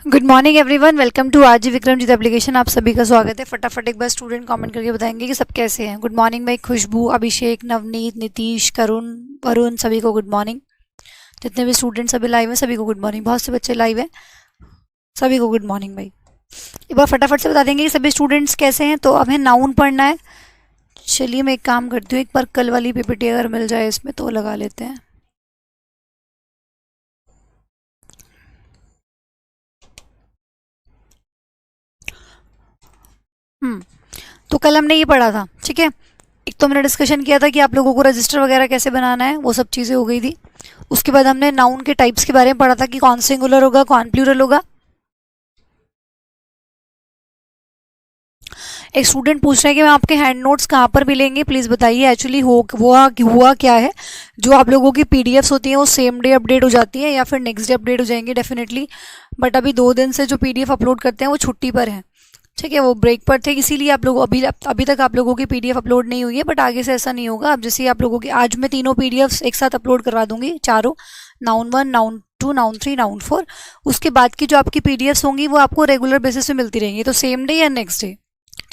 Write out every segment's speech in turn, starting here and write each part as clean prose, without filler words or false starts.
Good morning everyone, welcome to RG Vikramjit application. आप सभी का स्वागत है। फटाफट एक बार स्टूडेंट कमेंट करके बताएंगे कि सब कैसे हैं। गुड मॉर्निंग भाई, खुशबू, अभिषेक, नवनीत, नीतीश, करुण, वरुण, सभी को गुड मॉर्निंग। जितने भी स्टूडेंट्स अभी लाइव हैं सभी को गुड मॉर्निंग। बहुत से बच्चे लाइव हैं, सभी को गुड मॉर्निंग भाई। एक बार फटाफट से बता देंगे कि सभी स्टूडेंट्स कैसे हैं। तो हमें नाउन पढ़ना है। चलिए मैं एक काम करती हूँ, एक बार कल वाली पीपीटी अगर मिल जाए इसमें तो लगा लेते हैं। तो कल हमने ये पढ़ा था, ठीक है। एक तो हमने डिस्कशन किया था कि आप लोगों को रजिस्टर वगैरह कैसे बनाना है, वो सब चीज़ें हो गई थी। उसके बाद हमने नाउन के टाइप्स के बारे में पढ़ा था कि कौन सिंगुलर होगा, कौन प्लूरल होगा। एक स्टूडेंट पूछ रहे हैं कि मैं आपके हैंड नोट्स कहाँ पर मिलेंगे, प्लीज़ बताइए। एक्चुअली हुआ क्या है, जो आप लोगों की पीडीएफ्स होती हैं वो सेम डे अपडेट हो जाती हैं या फिर नेक्स्ट डे अपडेट हो जाएंगी डेफिनेटली। बट अभी 2 दिन से जो पीडीएफ अपलोड करते हैं वो छुट्टी पर हैं, ठीक है। वो ब्रेक पर थे, इसीलिए आप लोग अभी तक आप लोगों की पीडीएफ अपलोड नहीं हुई है। बट आगे से ऐसा नहीं होगा। अब जैसे आप लोगों की आज मैं तीनों पीडीएफ्स एक साथ अपलोड करवा दूंगी, चारों, नाउन 1, नाउन 2, नाउन 3, नाउन 4। उसके बाद की जो आपकी पीडीएफ्स होंगी वो आपको रेगुलर बेसिस पे मिलती रहेंगी, तो सेम डे या नेक्स्ट डे,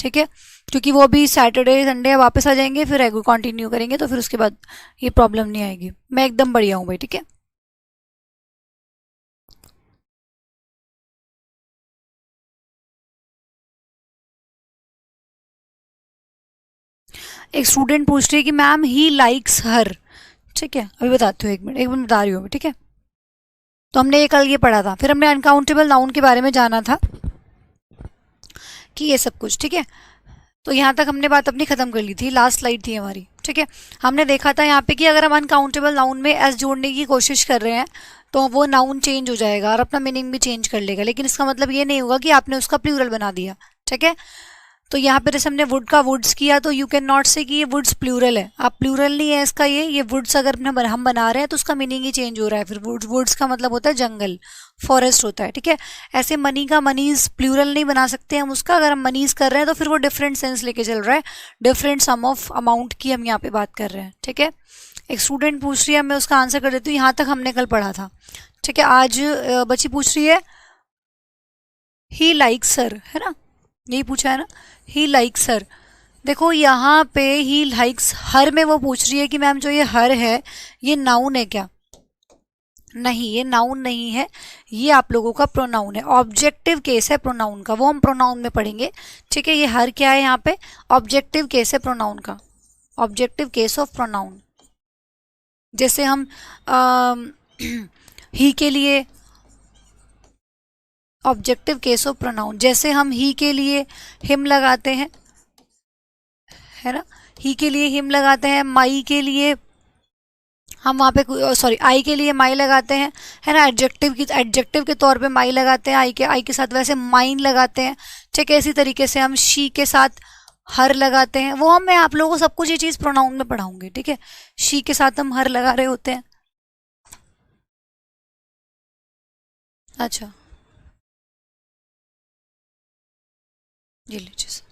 ठीक है। क्योंकि वो अभी सैटरडे संडे वापस आ जाएंगे, फिर रेगुलर कंटिन्यू करेंगे, तो फिर उसके बाद ये प्रॉब्लम नहीं आएगी। मैं एकदम बढ़िया हूँ भाई, ठीक है। एक स्टूडेंट पूछ रही है कि मैम ही लाइक्स हर, ठीक है। अभी बताती हूँ, एक मिनट बता रही हूँ, ठीक है। तो हमने ये कल ये पढ़ा था, फिर हमने अनकाउंटेबल नाउन के बारे में जाना था कि ये सब कुछ, ठीक है। तो यहाँ तक हमने बात अपनी खत्म कर ली थी, लास्ट स्लाइड थी हमारी, ठीक है। हमने देखा था यहाँ पे कि अगर हम अनकाउंटेबल नाउन में एस जोड़ने की कोशिश कर रहे हैं तो वो नाउन चेंज हो जाएगा और अपना मीनिंग भी चेंज कर लेगा, लेकिन इसका मतलब ये नहीं होगा कि आपने उसका प्लूरल बना दिया, ठीक है। तो यहाँ पे जैसे हमने वुड का वुड्स किया, तो यू कैन नॉट से कि ये वुड्स प्लूरल है। आप प्लूरल नहीं है इसका, ये वुड्स अगर हम बना रहे हैं तो उसका मीनिंग ही चेंज हो रहा है। फिर वुड्स का मतलब होता है जंगल, फॉरेस्ट होता है, ठीक है। ऐसे मनी का मनीज प्लूरल नहीं बना सकते हम उसका। अगर हम मनीज कर रहे हैं तो फिर वो डिफरेंट सेंस लेके चल रहा है, डिफरेंट सम ऑफ अमाउंट की हम यहाँ पे बात कर रहे हैं, ठीक है। एक स्टूडेंट पूछ रही है, मैं उसका आंसर कर देती हूँ। यहाँ तक हमने कल पढ़ा था, ठीक है। आज बच्ची पूछ रही है ही लाइक्स सर, है ना, यही पूछा है ना, ही लाइक्स हर। देखो यहाँ पे ही लाइक्स हर में वो पूछ रही है कि मैम जो ये हर है ये नाउन है क्या? नहीं, ये नाउन नहीं है, ये आप लोगों का प्रोनाउन है। ऑब्जेक्टिव केस है प्रोनाउन का, वो हम प्रोनाउन में पढ़ेंगे, ठीक है। ये हर क्या है यहाँ पे? ऑब्जेक्टिव केस है प्रोनाउन का, ऑब्जेक्टिव केस ऑफ प्रोनाउन। जैसे हम ही के लिए ऑब्जेक्टिव केस ऑफ प्रोनाउन, जैसे हम ही के लिए हिम लगाते हैं, है ना, ही के लिए हिम लगाते हैं। माई के लिए हम वहाँ पे सॉरी आई के लिए माई लगाते हैं, है ना। एडजेक्टिव के तौर पे माई लगाते हैं, आई के साथ वैसे माइन लगाते हैं, ठीक है। इसी तरीके से हम शी के साथ हर लगाते हैं। वो मैं आप लोगों को सब कुछ ये चीज़ प्रोनाउन में पढ़ाऊंगी, ठीक है। शी के साथ हम हर लगा रहे होते हैं। अच्छा, ये लीजिए,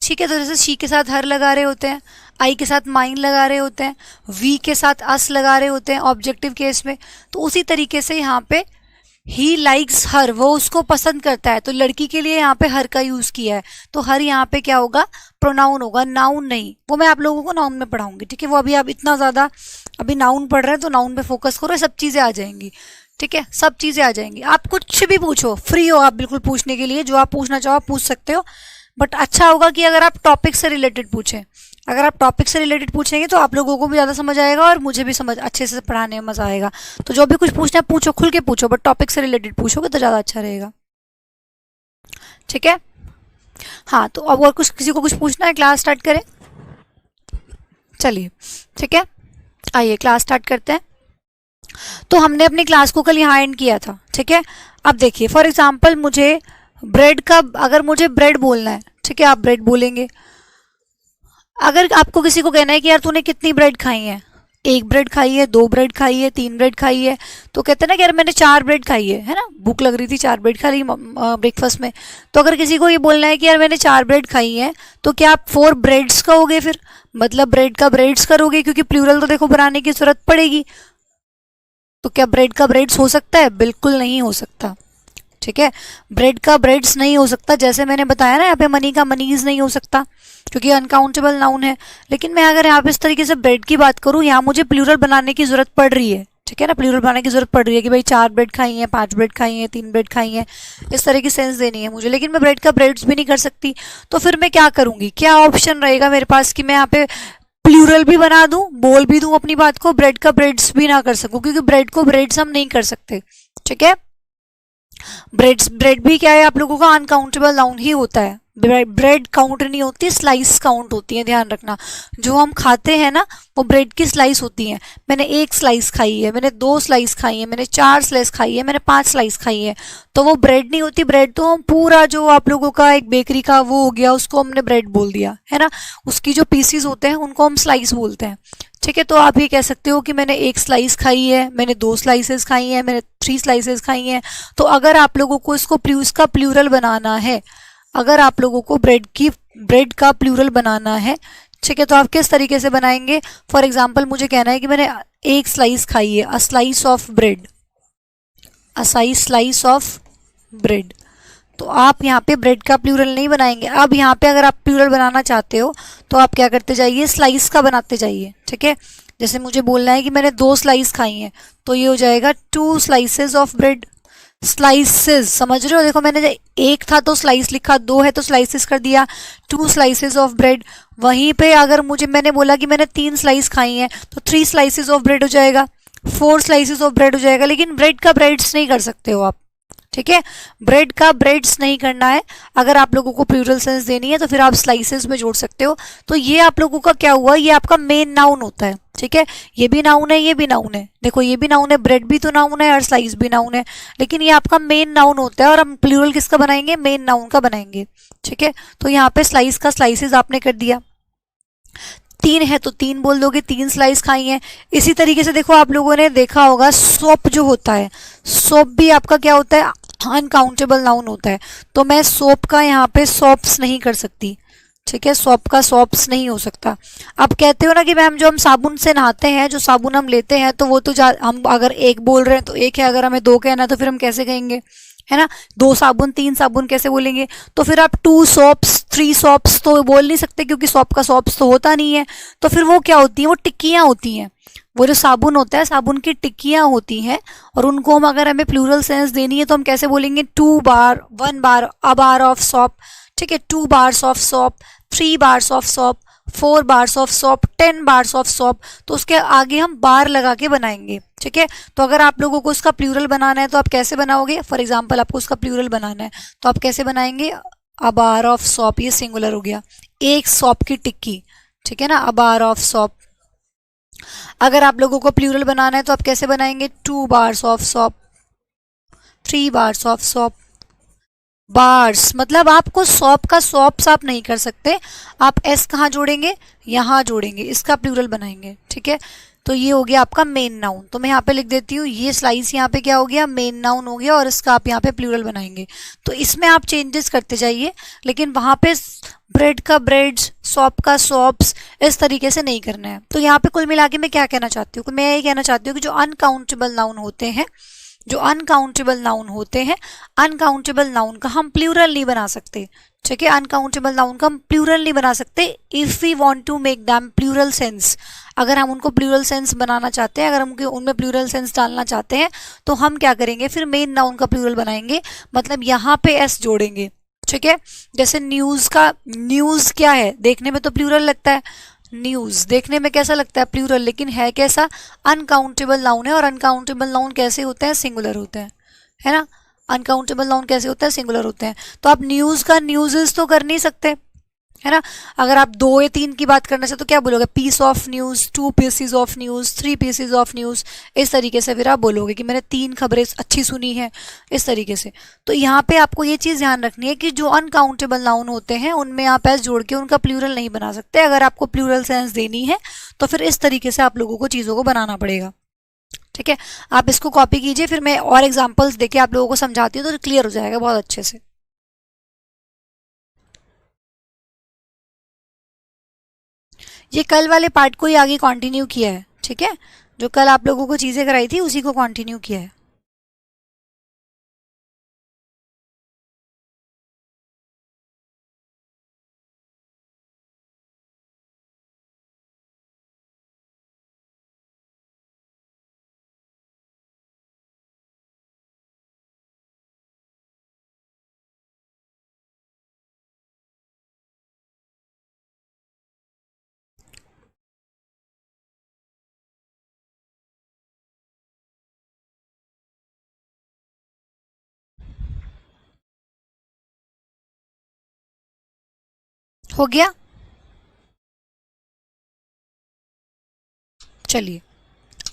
ठीक है। तो जैसे शी के साथ हर लगा रहे होते हैं, आई के साथ माइन लगा रहे होते हैं, वी के साथ अस लगा रहे होते हैं ऑब्जेक्टिव केस में। तो उसी तरीके से यहाँ पे ही लाइक्स हर, वो उसको पसंद करता है, तो लड़की के लिए यहाँ पे हर का यूज किया है। तो हर यहाँ पे क्या होगा? प्रोनाउन होगा, नाउन नहीं। वो मैं आप लोगों को नाउन में पढ़ाऊंगी, ठीक है। वो अभी आप इतना ज्यादा अभी नाउन पढ़ रहे हैं तो नाउन पे फोकस करो, सब चीजें आ जाएंगी, ठीक है। सब चीजें आ जाएंगी। आप कुछ भी पूछो, फ्री हो आप बिल्कुल पूछने के लिए, जो आप पूछना चाहो आप पूछ सकते हो। बट अच्छा होगा कि अगर आप टॉपिक से रिलेटेड पूछें। अगर आप टॉपिक से रिलेटेड पूछेंगे तो आप लोगों को भी ज़्यादा समझ आएगा और मुझे भी समझ अच्छे से पढ़ाने में मज़ा आएगा। तो जो भी कुछ पूछना है पूछो, खुल के पूछो, बट टॉपिक से रिलेटेड पूछोगे तो ज़्यादा अच्छा रहेगा, ठीक है। हाँ, तो अब और कुछ किसी को कुछ पूछना है? क्लास स्टार्ट करें? चलिए, ठीक है, आइए क्लास स्टार्ट करते हैं। तो हमने अपनी क्लास को कल यहाँ एंड किया था, ठीक है। अब देखिए, फॉर एग्जाम्पल मुझे ब्रेड का, अगर मुझे ब्रेड बोलना है, ठीक है, आप ब्रेड बोलेंगे। अगर आपको किसी को कहना है कि यार तूने कितनी ब्रेड खाई है, 1 ब्रेड खाई है, 2 ब्रेड खाई है, 3 ब्रेड खाई है, तो कहते हैं ना कि यार मैंने 4 ब्रेड खाई है ना, भूख लग रही थी 4 ब्रेड खा ली ब्रेकफास्ट में। तो अगर किसी को ये बोलना है कि यार मैंने 4 ब्रेड खाई है, तो क्या आप 4 ब्रेड्स कहोगे? फिर मतलब ब्रेड का ब्रेड्स करोगे, क्योंकि प्लूरल तो देखो बनाने की जरूरत पड़ेगी। तो क्या ब्रेड का ब्रेड्स हो सकता है? बिल्कुल नहीं हो सकता। ठीक है, ब्रेड का ब्रेड्स नहीं हो सकता। जैसे मैंने बताया ना, यहाँ पे मनी का मनीज नहीं हो सकता क्योंकि अनकाउंटेबल नाउन है। लेकिन मैं अगर यहाँ पे इस तरीके से ब्रेड की बात करूँ, यहाँ मुझे प्लूरल बनाने की जरूरत पड़ रही है। ठीक है ना, प्लूरल बनाने की जरूरत पड़ रही है कि भाई 4 ब्रेड खाई हैं, 5 ब्रेड खाई हैं, 3 ब्रेड खाई हैं, इस तरह की सेंस देनी है मुझे। लेकिन मैं ब्रेड का ब्रेड्स भी नहीं कर सकती। तो फिर मैं क्या करूंगी, क्या ऑप्शन रहेगा मेरे पास कि मैं यहाँ पे प्लूरल भी बना दूं, बोल भी दूं अपनी बात को, ब्रेड का ब्रेड्स भी ना कर सकूं, क्योंकि ब्रेड को ब्रेड्स हम नहीं कर सकते। ठीक है, ब्रेड भी क्या है आप लोगों का अनकाउंटेबल नाउन ही होता है। ब्रेड काउंट नहीं होती, स्लाइस काउंट होती है, ध्यान रखना। जो हम खाते हैं ना, वो ब्रेड की स्लाइस होती है। मैंने 1 स्लाइस खाई है, मैंने 2 स्लाइस खाई है, मैंने 4 स्लाइस खाई है, मैंने 5 स्लाइस खाई है, तो वो ब्रेड नहीं होती। ब्रेड तो हम पूरा जो आप लोगों का एक बेकरी का वो हो गया, उसको हमने ब्रेड बोल दिया है ना। उसकी जो पीसीज होते हैं उनको हम स्लाइस बोलते हैं। ठीक है, तो आप ये कह सकते हो कि मैंने 1 स्लाइस खाई है, मैंने 2 स्लाइसेस खाई हैं, मैंने 3 स्लाइसेस खाई हैं। तो अगर आप लोगों को इसका प्लूरल बनाना है, अगर आप लोगों को ब्रेड का प्लूरल बनाना है, ठीक है, तो आप किस तरीके से बनाएंगे। फॉर एग्जाम्पल मुझे कहना है कि मैंने 1 स्लाइस खाई है, a slice of bread, a slice of bread. तो आप यहाँ पे ब्रेड का प्लूरल नहीं बनाएंगे। अब यहाँ पे अगर आप प्लूरल बनाना चाहते हो तो आप क्या करते जाइए, स्लाइस का बनाते जाइए। ठीक है, जैसे मुझे बोलना है कि मैंने 2 स्लाइस खाई हैं, तो ये हो जाएगा 2 स्लाइसेस ऑफ ब्रेड। स्लाइसेस, समझ रहे हो? देखो मैंने 1 था तो स्लाइस लिखा, 2 है तो स्लाइसेस कर दिया, 2 स्लाइसेस ऑफ ब्रेड। वहीं पे अगर मैंने बोला कि मैंने 3 स्लाइस खाई हैं, तो 3 स्लाइसेस ऑफ ब्रेड हो जाएगा, 4 स्लाइसेस ऑफ ब्रेड हो जाएगा। लेकिन ब्रेड का ब्रेड्स नहीं कर सकते हो आप। ठीक है, ब्रेड का ब्रेड्स नहीं करना है। अगर आप लोगों को प्लूरल सेंस देनी है तो फिर आप स्लाइसेस में जोड़ सकते हो। तो ये आप लोगों का क्या हुआ, ये आपका मेन नाउन होता है। ठीक है, ये भी नाउन है, ये भी नाउन है। देखो ये भी नाउन है, ब्रेड भी तो नाउन है और स्लाइस भी नाउन है, लेकिन ये आपका मेन नाउन होता है। और हम प्लूरल किसका बनाएंगे, मेन नाउन का बनाएंगे। ठीक है, तो यहाँ पे स्लाइस का स्लाइसेस आपने कर दिया। 3 है तो 3 बोल दोगे, 3 स्लाइस खाई हैं। इसी तरीके से देखो आप लोगों ने देखा होगा, सोप जो होता है, सोप भी आपका क्या होता है, अनकाउंटेबल नाउन होता है। तो मैं सोप का यहाँ पे सोप्स नहीं कर सकती। ठीक है, सोप का सोप्स नहीं हो सकता। अब कहते हो ना कि मैम जो हम साबुन से नहाते हैं, जो साबुन हम लेते हैं, तो वो तो हम अगर 1 बोल रहे हैं तो 1 है, अगर हमें 2 कहना है तो फिर हम कैसे कहेंगे, है ना। 2 साबुन 3 साबुन कैसे बोलेंगे। तो फिर आप 2 सोप्स 3 सोप्स तो बोल नहीं सकते, क्योंकि सोप का सोप्स तो होता नहीं है। तो फिर वो क्या होती है, वो टिक्कियां होती हैं। वो जो साबुन होता है, साबुन की टिक्कियां होती हैं, और उनको हम अगर हमें प्लूरल सेंस देनी है तो हम कैसे बोलेंगे, 2 बार, 1 बार, अ बार ऑफ सोप। ठीक है, 2 bars of soap, 3 bars of soap, 4 bars of soap, 10 bars of soap. तो उसके आगे हम बार लगा के बनाएंगे। ठीक है, तो अगर आप लोगों को उसका प्लूरल बनाना है तो आप कैसे बनाओगे। फॉर एग्जाम्पल आपको उसका प्लूरल बनाना है तो आप कैसे बनाएंगे, अ बार ऑफ सोप, ये सिंगुलर हो गया, 1 सोप की टिक्की। ठीक है ना, अ बार ऑफ सोप। अगर आप लोगों को प्लूरल बनाना है तो आप कैसे बनाएंगे, 2 bars of soap, 3 bars of soap. Bars मतलब आपको सॉप का सॉप्स आप नहीं कर सकते। आप एस कहाँ जोड़ेंगे, यहाँ जोड़ेंगे, इसका प्लूरल बनाएंगे। ठीक है, तो ये हो गया आपका मेन नाउन। तो मैं यहाँ पे लिख देती हूँ, ये स्लाइस यहाँ पे क्या हो गया, मेन नाउन हो गया, और इसका आप यहाँ पे प्लूरल बनाएंगे। तो इसमें आप चेंजेस करते जाइए, लेकिन वहां पे ब्रेड का ब्रेड्स, सॉप का सॉप्स, इस तरीके से नहीं करना है। तो यहाँ पे कुल मिला के मैं क्या कहना चाहती हूँ, मैं ये कहना चाहती हूँ कि जो अनकाउंटेबल नाउन होते हैं, जो अनकाउंटेबल नाउन होते हैं, अनकाउंटेबल नाउन का हम प्लूरल नहीं बना सकते। ठीक है, अनकाउंटेबल नाउन का हम प्लूरल नहीं बना सकते if we want to make them plural sense. अगर हम उनको प्लूरल सेंस बनाना चाहते हैं, अगर हम उनमें प्लूरल सेंस डालना चाहते हैं, तो हम क्या करेंगे, फिर मेन नाउन का प्लूरल बनाएंगे, मतलब यहाँ पे एस जोड़ेंगे। ठीक है, जैसे न्यूज का, न्यूज क्या है, देखने में तो प्लूरल लगता है, न्यूज देखने में कैसा लगता है, प्लूरल, लेकिन है कैसा, अनकाउंटेबल नाउन है। और अनकाउंटेबल नाउन कैसे होते हैं, सिंगुलर होते हैं, है ना। अनकाउंटेबल नाउन कैसे होता है, सिंगुलर होते हैं। तो आप न्यूज का न्यूज़ तो कर नहीं सकते, है ना। अगर आप 2 या 3 की बात करना चाहते तो क्या बोलोगे, piece of news, 2 pieces of news, 3 pieces of news, इस तरीके से फिर आप बोलोगे कि मैंने 3 खबरें अच्छी सुनी है, इस तरीके से। तो यहाँ पे आपको ये चीज ध्यान रखनी है कि जो अनकाउंटेबल नाउन होते हैं उनमें आप एस जोड़ के उनका प्लूरल नहीं बना सकते। अगर आपको प्लूरल सेंस देनी है तो फिर इस तरीके से आप लोगों को चीजों को बनाना पड़ेगा। ठीक है, आप इसको कॉपी कीजिए, फिर मैं और एग्जाम्पल्स देके आप लोगों को समझाती हूँ तो क्लियर हो जाएगा बहुत अच्छे से। ये कल वाले पार्ट को ही आगे कंटिन्यू किया है। ठीक है, जो कल आप लोगों को चीज़ें कराई थी उसी को कंटिन्यू किया है। हो गया? चलिए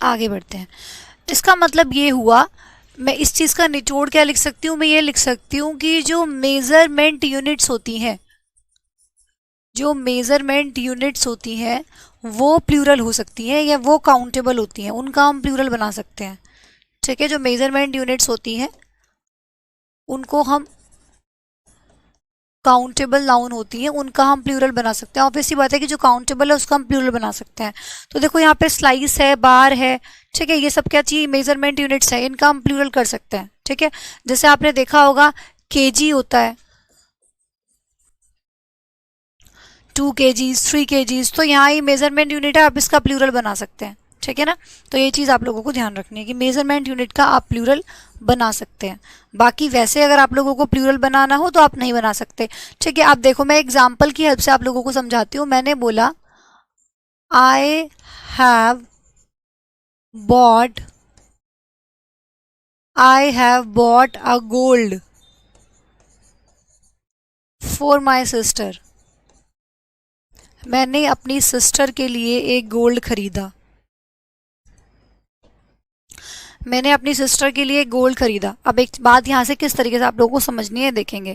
आगे बढ़ते हैं। इसका मतलब ये हुआ, मैं इस चीज़ का निचोड़ क्या लिख सकती हूँ, मैं ये लिख सकती हूँ कि जो मेजरमेंट यूनिट्स होती हैं, जो मेजरमेंट यूनिट्स होती हैं वो प्लूरल हो सकती हैं या वो काउंटेबल होती हैं, उनका हम प्लूरल बना सकते हैं। ठीक है, जो मेजरमेंट यूनिट्स होती हैं उनको हम काउंटेबल नाउन होती हैं उनका हम प्लूरल बना सकते हैं। ऑब्वियसली बात है कि जो काउंटेबल है उसका हम प्लूरल बना सकते हैं। तो देखो यहाँ पे स्लाइस है, बार है, ठीक है, ये सब क्या चीज मेजरमेंट यूनिट्स है, इनका हम प्लूरल कर सकते हैं। ठीक है, जैसे आपने देखा होगा केजी होता है, 2 kgs 3 kgs, तो यहाँ ये मेजरमेंट यूनिट है, आप इसका प्लूरल बना सकते हैं। ठीक है ना, तो ये चीज़ आप लोगों को ध्यान रखनी है कि मेजरमेंट यूनिट का आप प्लूरल बना सकते हैं। बाकी वैसे अगर आप लोगों को प्लूरल बनाना हो तो आप नहीं बना सकते। ठीक है, आप देखो मैं एग्जाम्पल की हेल्प से आप लोगों को समझाती हूँ। मैंने बोला आई have bought a gold for my sister. मैंने अपनी सिस्टर के लिए एक गोल्ड खरीदा। मैंने अपनी सिस्टर के लिए गोल्ड खरीदा। अब एक बात यहाँ से किस तरीके से आप लोगों को समझनी है देखेंगे।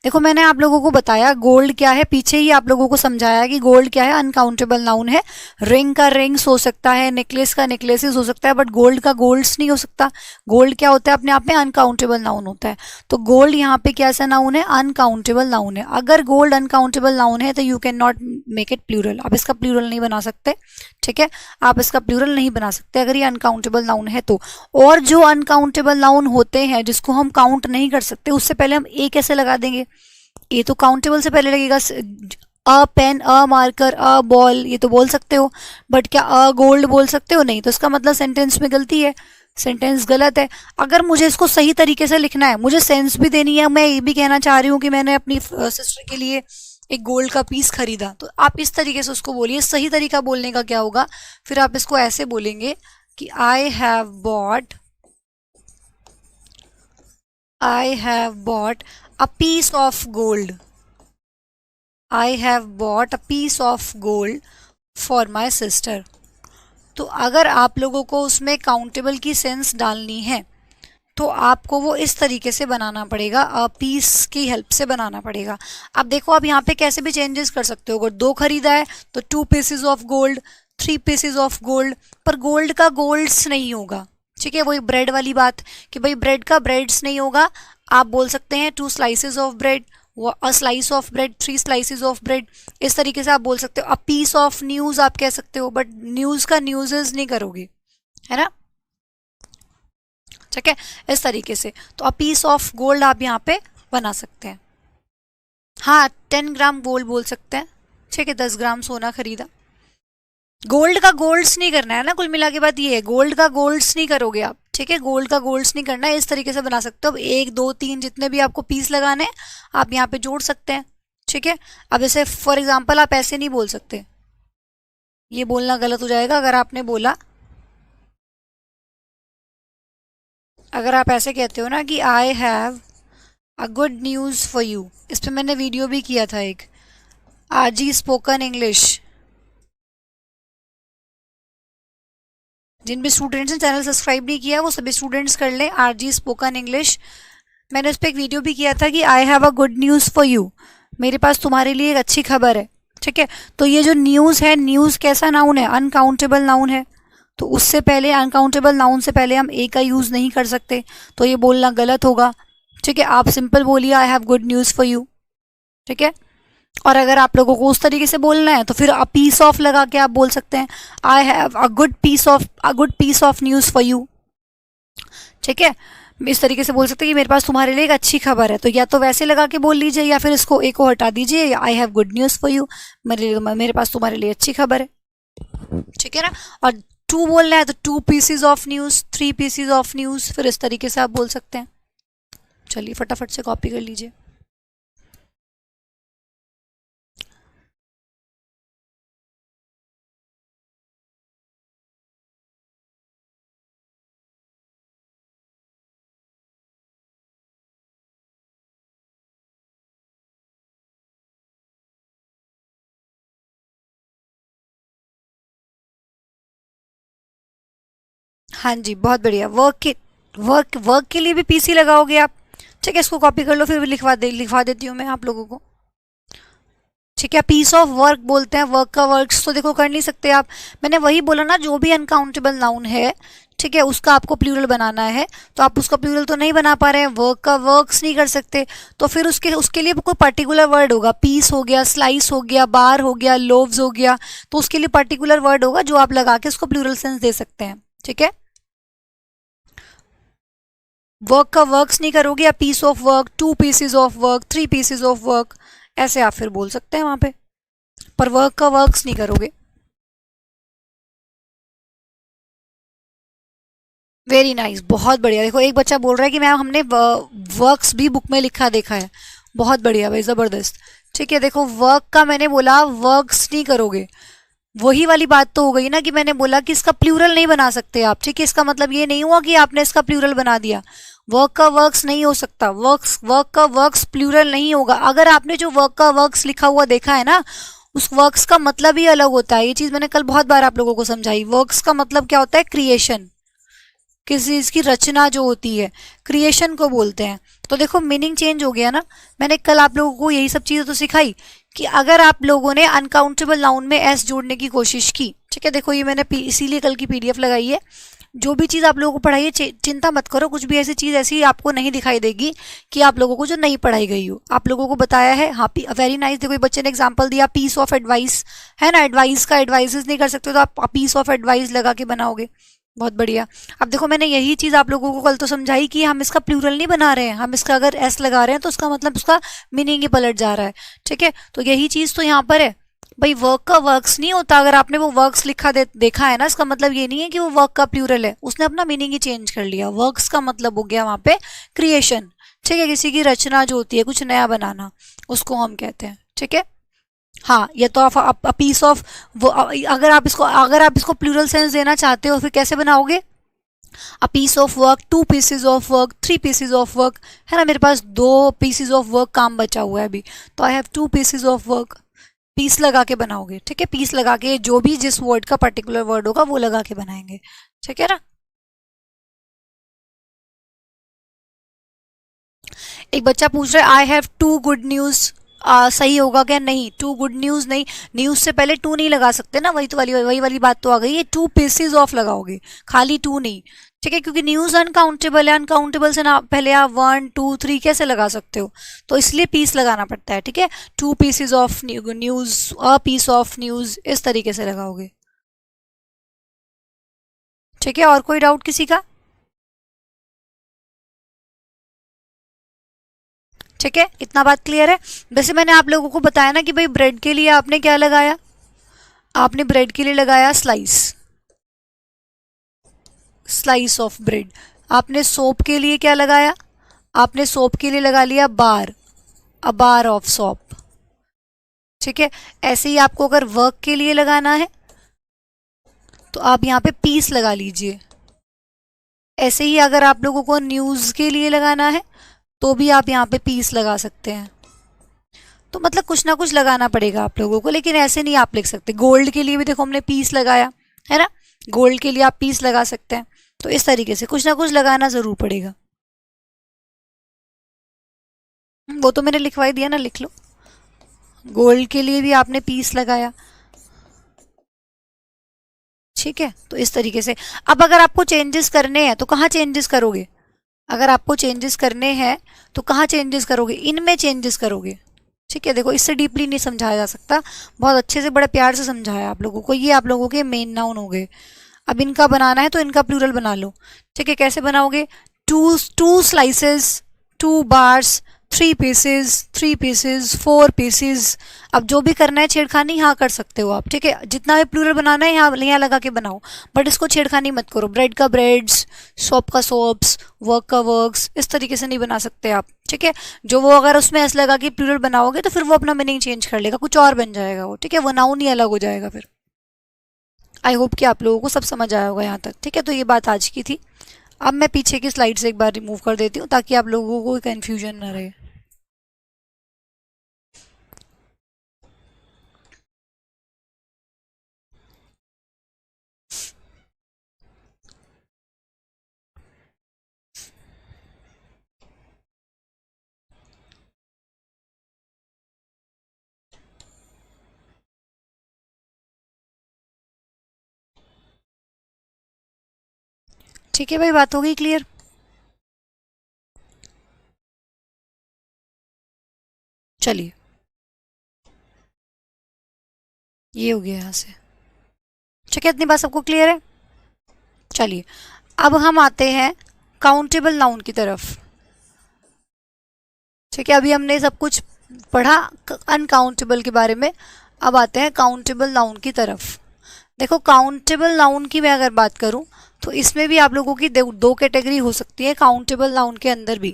देखो मैंने आप लोगों को बताया गोल्ड क्या है, पीछे ही आप लोगों को समझाया कि गोल्ड क्या है, अनकाउंटेबल नाउन है। रिंग का रिंग्स हो सकता है, नेकलेस का नेकलेसेस हो सकता है, बट गोल्ड का गोल्ड्स नहीं हो सकता। गोल्ड क्या होता है, अपने आप में अनकाउंटेबल नाउन होता है। तो गोल्ड यहाँ पे कैसा नाउन है, अनकाउंटेबल नाउन है। अगर गोल्ड अनकाउंटेबल नाउन है तो you can not make it plural, आप इसका प्लूरल नहीं बना सकते। ठीक है, आप इसका प्लूरल नहीं बना सकते अगर ये अनकाउंटेबल नाउन है तो। और जो अनकाउंटेबल नाउन होते हैं जिसको हम काउंट नहीं कर सकते, उससे पहले हम ए कैसे लगा देंगे, ए तो काउंटेबल से पहले लगेगा। A pen, a marker, a ball, ये तो बोल सकते हो, बट क्या अ गोल्ड बोल सकते हो, नहीं। तो इसका मतलब सेंटेंस में गलती है, सेंटेंस गलत है। अगर मुझे इसको सही तरीके से लिखना है, मुझे सेंस भी देनी है, मैं ये भी कहना चाह रही हूँ कि मैंने अपनी सिस्टर के लिए एक गोल्ड का पीस खरीदा, तो आप इस तरीके से उसको बोलिए। सही तरीका बोलने का क्या होगा, फिर आप इसको ऐसे बोलेंगे कि I have bought a piece of gold, I have bought a piece of gold for my sister. तो अगर आप लोगों को उसमें काउंटेबल की सेंस डालनी है तो आपको वो इस तरीके से बनाना पड़ेगा, पीस की हेल्प से बनाना पड़ेगा। अब देखो आप यहाँ पे कैसे भी चेंजेस कर सकते हो। अगर 2 खरीदा है तो 2 pieces of gold, 3 pieces of gold, पर गोल्ड का गोल्ड्स नहीं होगा। ठीक है, वही ब्रेड वाली बात कि भाई ब्रेड का ब्रेड्स नहीं होगा। आप बोल सकते हैं 2 slices of bread, a slice of bread, 3 slices of bread, इस तरीके से आप बोल सकते हो। अ पीस ऑफ न्यूज़ आप कह सकते हो, बट न्यूज़ का न्यूज़ नहीं करोगे, है ना। ठीक है, इस तरीके से। तो अ पीस ऑफ गोल्ड आप यहाँ पे बना सकते हैं। हाँ, 10 ग्राम गोल्ड बोल सकते हैं। ठीक है, 10 ग्राम सोना खरीदा। गोल्ड का गोल्ड्स नहीं करना है ना, कुल मिला के बात ये है, गोल्ड का गोल्ड्स नहीं करोगे आप। ठीक है, गोल्ड का गोल्ड्स नहीं करना है, इस तरीके से बना सकते हो। अब 1 2 3 जितने भी आपको पीस लगाने हैं आप यहाँ पे जोड़ सकते हैं। ठीक है, अब जैसे फॉर एग्जाम्पल आप ऐसे नहीं बोल सकते, ये बोलना गलत हो जाएगा। अगर आपने बोला, अगर आप ऐसे कहते हो ना कि I have a good news for you, इस पर मैंने वीडियो भी किया था एक, आरजी स्पोकन इंग्लिश। जिन भी स्टूडेंट्स ने चैनल सब्सक्राइब नहीं किया वो सभी स्टूडेंट्स कर लें, आरजी स्पोकन इंग्लिश। मैंने उस पर एक वीडियो भी किया था कि I have a good news for you, मेरे पास तुम्हारे लिए एक अच्छी खबर है। ठीक है, तो ये जो न्यूज़ है, न्यूज़ कैसा नाउन है, अनकाउंटेबल नाउन है। तो उससे पहले अनकाउंटेबल नाउन से पहले हम ए का यूज़ नहीं कर सकते, तो ये बोलना गलत होगा। ठीक है, आप सिंपल बोलिए I have good news for you. ठीक है, और अगर आप लोगों को उस तरीके से बोलना है तो फिर अ पीस ऑफ लगा के आप बोल सकते हैं, I have a good piece of news for you. ठीक है, इस तरीके से बोल सकते हैं कि मेरे पास तुम्हारे लिए एक अच्छी खबर है, तो या तो वैसे लगा के बोल लीजिए या फिर इसको एक को हटा दीजिए, I have good news for you, मेरे पास तुम्हारे लिए अच्छी खबर है। ठीक है ना। और टू बोलना है तो two pieces of news, three pieces of news, फिर इस तरीके से आप बोल सकते हैं। चलिए फटाफट से कॉपी कर लीजिए। हाँ जी, बहुत बढ़िया। वर्क के लिए भी पीसी लगाओगे आप। ठीक है, इसको कॉपी कर लो, फिर लिखवा देती हूँ मैं आप लोगों को। ठीक है, पीस ऑफ वर्क बोलते हैं, वर्क का वर्क्स तो देखो कर नहीं सकते आप। मैंने वही बोला ना, जो भी अनकाउंटेबल नाउन है, ठीक है, उसका आपको प्लूरल बनाना है, तो आप उसका प्लूरल तो नहीं बना पा रहे हैं, वर्क का वर्क्स नहीं कर सकते, तो फिर उसके उसके लिए कोई पर्टिकुलर वर्ड होगा। पीस हो गया, स्लाइस हो गया, बार हो गया, लोव्स हो गया, तो उसके लिए पर्टिकुलर वर्ड होगा जो आप लगा के उसको प्लूरल सेंस दे सकते हैं। ठीक है, वर्क का वर्क्स नहीं करोगे, या piece of work, two pieces of work, three pieces of work, ऐसे आप फिर बोल सकते हैं वहां पे, पर वर्क का वर्क्स नहीं करोगे। वेरी नाइस, बहुत बढ़िया। देखो एक बच्चा बोल रहा है कि मैम हमने वर्क्स भी बुक में लिखा देखा है। बहुत बढ़िया भाई, जबरदस्त। ठीक है, देखो वर्क का मैंने बोला वर्क्स नहीं करोगे, वही वाली बात तो हो गई ना कि मैंने बोला कि इसका प्लूरल नहीं बना सकते आप। ठीक है, इसका मतलब ये नहीं हुआ कि आपने इसका प्लूरल बना दिया। वर्क का वर्क्स नहीं हो सकता, वर्क का वर्क्स प्लूरल नहीं होगा। अगर आपने जो वर्क का वर्क्स लिखा हुआ देखा है ना, उस वर्क्स का मतलब ही अलग होता है। ये चीज मैंने कल बहुत बार आप लोगों को समझाई। वर्क्स का मतलब क्या होता है? क्रिएशन, किसी चीज की रचना जो होती है, क्रिएशन को बोलते हैं। तो देखो मीनिंग चेंज हो गया ना। मैंने कल आप लोगों को यही सब चीजें तो सिखाई कि अगर आप लोगों ने अनकाउंटेबल नाउन में एस जोड़ने की कोशिश की, ठीक है, देखो ये मैंने इसीलिए कल की पीडीएफ लगाई है। जो भी चीज आप लोगों को पढ़ाई है, चिंता मत करो, कुछ भी ऐसी चीज ऐसी आपको नहीं दिखाई देगी कि आप लोगों को जो नहीं पढ़ाई गई हो। आप लोगों को बताया है। हाँ, वेरी नाइस। देखो बच्चे ने एग्जांपल दिया, पीस ऑफ एडवाइस, है ना। एडवाइस का एडवाइसेस नहीं कर सकते तो आप पीस ऑफ एडवाइस लगा के बनाओगे। बहुत बढ़िया। अब देखो मैंने यही चीज आप लोगों को कल तो समझाई कि हम इसका प्लूरल नहीं बना रहे हैं, हम इसका अगर एस लगा रहे हैं तो उसका मतलब उसका मीनिंग ही पलट जा रहा है। ठीक है, तो यही चीज तो यहाँ पर है भाई। वर्क का वर्क्स नहीं होता। अगर आपने वो वर्क्स लिखा देखा है ना, इसका मतलब ये नहीं है कि वो वर्क का प्लूरल है। उसने अपना मीनिंग ही चेंज कर लिया। वर्क्स का मतलब हो गया वहां पे क्रिएशन। ठीक है, किसी की रचना जो होती है, कुछ नया बनाना, उसको हम कहते हैं। ठीक है, हाँ, ये तो आप पीस ऑफ वो, अगर आप इसको प्लूरल सेंस देना चाहते हो फिर कैसे बनाओगे? A piece of work, two pieces of work, three pieces of work, है ना। मेरे पास दो पीसेज ऑफ वर्क काम बचा हुआ है अभी, तो I have two pieces of work. Piece लगा के बनाओगे। ठीक है, पीस लगा के जो भी जिस वर्ड का पर्टिकुलर वर्ड होगा वो लगा के बनाएंगे। ठीक है ना। एक बच्चा पूछ रहा है I have two good news, सही होगा क्या? नहीं, टू गुड न्यूज नहीं, न्यूज से पहले टू नहीं लगा सकते ना। वही वाली बात तो आ गई है। टू पीसेज ऑफ लगाओगे, खाली टू नहीं। ठीक है, क्योंकि न्यूज अनकाउंटेबल है, अनकाउंटेबल से ना पहले आप वन टू थ्री कैसे लगा सकते हो, तो इसलिए पीस लगाना पड़ता है। ठीक है, two pieces of news, a piece of news, इस तरीके से लगाओगे। ठीक है, और कोई डाउट किसी का? ठीक है, इतना बात क्लियर है। वैसे मैंने आप लोगों को बताया ना कि भाई ब्रेड के लिए आपने क्या लगाया, आपने ब्रेड के लिए लगाया स्लाइस, स्लाइस ऑफ ब्रेड। आपने सोप के लिए क्या लगाया? आपने सोप के लिए लगा लिया बार, अ बार ऑफ सोप। ठीक है, ऐसे ही आपको अगर वर्क के लिए लगाना है तो आप यहाँ पे पीस लगा लीजिए। ऐसे ही अगर आप लोगों को न्यूज के लिए लगाना है तो भी आप यहाँ पे पीस लगा सकते हैं। तो मतलब कुछ ना कुछ लगाना पड़ेगा आप लोगों को, लेकिन ऐसे नहीं आप लिख सकते। गोल्ड के लिए भी देखो हमने पीस लगाया है ना, गोल्ड के लिए आप पीस लगा सकते हैं। तो इस तरीके से कुछ ना कुछ लगाना जरूर पड़ेगा। वो तो मैंने लिखवाई दिया ना, लिख लो। गोल्ड के लिए भी आपने पीस लगाया। ठीक है, तो इस तरीके से। अब अगर आपको चेंजेस करने हैं तो कहाँ चेंजेस करोगे? अगर आपको चेंजेस करने हैं तो कहाँ चेंजेस करोगे? इनमें चेंजेस करोगे। ठीक है, देखो इससे डीपली नहीं समझाया जा सकता, बहुत अच्छे से बड़े प्यार से समझाया आप लोगों को। ये आप लोगों के मेन नाउन हो गए। अब इनका बनाना है तो इनका प्लूरल बना लो। ठीक है, कैसे बनाओगे? Two slices, 2 bars, 3 pieces, 3 pieces, 4 pieces. अब जो भी करना है छेड़खानी यहाँ कर सकते हो आप। ठीक है, जितना भी प्लूरल बनाना है यहाँ लगा के बनाओ, बट इसको छेड़खानी मत करो। ब्रेड का ब्रेड्स, सोप का सोप्स, वर्क का वर्क्स, इस तरीके से नहीं बना सकते आप। ठीक है, जो वो अगर उसमें एस लगा के प्लूरल बनाओगे तो फिर वो अपना मीनिंग चेंज कर लेगा, कुछ और बन जाएगा वो। ठीक है, वो नाउन ही अलग हो जाएगा फिर। आई होप कि आप लोगों को सब समझ आया होगा यहाँ तक। ठीक है, तो ये बात आज की थी। अब मैं पीछे की स्लाइड से एक बार रिमूव कर देती हूँ ताकि आप लोगों को कोई कन्फ्यूजन ना रहे। ठीक है भाई, बात हो गई क्लियर? चलिए, ये हो गया यहाँ से। ठीक है, इतनी बात सबको क्लियर है? चलिए, अब हम आते हैं काउंटेबल नाउन की तरफ। ठीक है, अभी हमने सब कुछ पढ़ा अनकाउंटेबल के बारे में। अब आते हैं काउंटेबल नाउन की तरफ। देखो, काउंटेबल नाउन की मैं अगर बात करूं तो इसमें भी आप लोगों की दो कैटेगरी हो सकती है काउंटेबल नाउन के अंदर भी।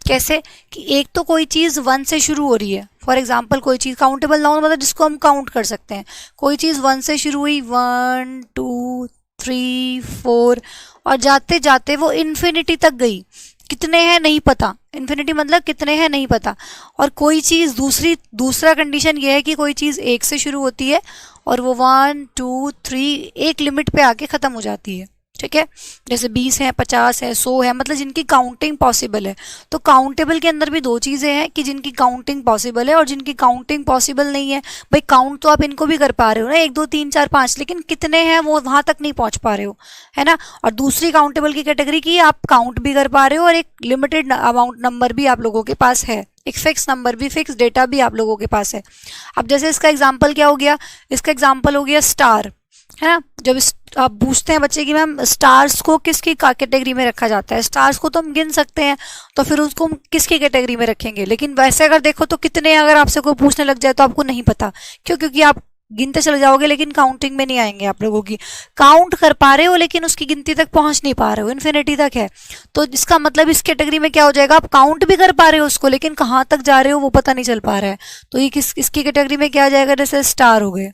कैसे? कि एक तो कोई चीज़ 1 से शुरू हो रही है। फॉर एग्जाम्पल, कोई चीज़ काउंटेबल नाउन मतलब जिसको हम काउंट कर सकते हैं। कोई चीज़ 1 से शुरू हुई, 1 2 3 4, और जाते जाते वो इन्फिनिटी तक गई। कितने हैं नहीं पता, इन्फिनिटी मतलब कितने हैं नहीं पता। और कोई चीज़ दूसरा कंडीशन ये है कि कोई चीज़ 1 से शुरू होती है और वो 1 2 3 एक लिमिट पे आके ख़त्म हो जाती है। ठीक है, जैसे 20 है, 50 है, 100 है, मतलब जिनकी काउंटिंग पॉसिबल है। तो काउंटेबल के अंदर भी दो चीज़ें हैं कि जिनकी काउंटिंग पॉसिबल है और जिनकी काउंटिंग पॉसिबल नहीं है। भाई काउंट तो आप इनको भी कर पा रहे हो ना, 1 2 3 4 5, लेकिन कितने हैं वो वहां तक नहीं पहुंच पा रहे हो, है ना। और दूसरी काउंटेबल की कैटेगरी की आप काउंट भी कर पा रहे हो और एक लिमिटेड अमाउंट नंबर भी आप लोगों के पास है, एक फिक्स नंबर भी, फिक्स डेटा भी आप लोगों के पास है। अब जैसे इसका एग्जाम्पल क्या हो गया? इसका एग्जाम्पल हो गया स्टार, है ना। जब आप पूछते हैं बच्चे कि मैम स्टार्स को किसकी कैटेगरी में रखा जाता है, स्टार्स को तो हम गिन सकते हैं, तो फिर उसको हम किसकी कैटेगरी में रखेंगे? लेकिन वैसे अगर देखो तो कितने अगर आपसे कोई पूछने लग जाए तो आपको नहीं पता। क्यों? क्योंकि आप गिनते चले जाओगे लेकिन काउंटिंग में नहीं आएंगे आप लोगों की। काउंट कर पा रहे हो लेकिन उसकी गिनती तक पहुंच नहीं पा रहे हो, इन्फिनिटी तक है। तो इसका मतलब इस कैटेगरी में क्या हो जाएगा? आप काउंट भी कर पा रहे हो उसको लेकिन कहाँ तक जा रहे हो वो पता नहीं चल पा रहा है। तो ये इसकी कैटेगरी में क्या आ जाएगा? जैसे स्टार हो गए,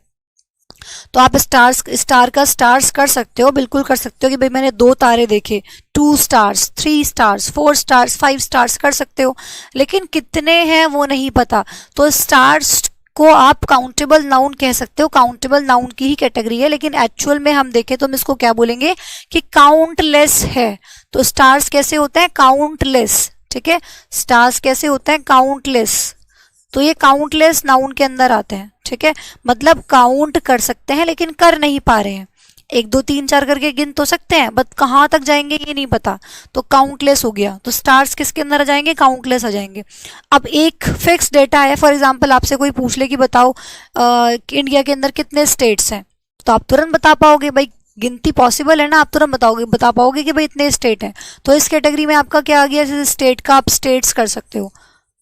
तो आप स्टार्स कर सकते हो, बिल्कुल कर सकते हो कि भाई मैंने 2 तारे देखे, 2 स्टार्स, 3 स्टार्स, 4 स्टार्स, 5 स्टार्स कर सकते हो, लेकिन कितने हैं वो नहीं पता। तो स्टार्स को आप काउंटेबल नाउन कह सकते हो, काउंटेबल नाउन की ही कैटेगरी है, लेकिन एक्चुअल में हम देखें तो हम इसको क्या बोलेंगे कि काउंटलेस है। तो स्टार्स कैसे होते हैं? काउंटलेस। ठीक है, स्टार्स कैसे होते हैं? काउंटलेस। तो ये काउंटलेस नाउन के अंदर आते हैं। ठीक है, मतलब काउंट कर सकते हैं लेकिन कर नहीं पा रहे हैं। 1 2 3 4 करके गिन तो सकते हैं बट कहाँ तक जाएंगे ये नहीं पता, तो काउंटलेस हो गया। तो स्टार्स किसके अंदर आ जाएंगे? काउंटलेस आ जाएंगे। अब एक फिक्स डेटा है, फॉर एग्जाम्पल आपसे कोई पूछ ले कि बताओ कि इंडिया के अंदर कितने स्टेट्स हैं, तो आप तुरंत बता पाओगे, भाई गिनती पॉसिबल है ना, आप तुरंत बता पाओगे कि भाई इतने स्टेट हैं। तो इस कैटेगरी में आपका क्या आ गया? जैसे स्टेट का आप स्टेट्स कर सकते हो।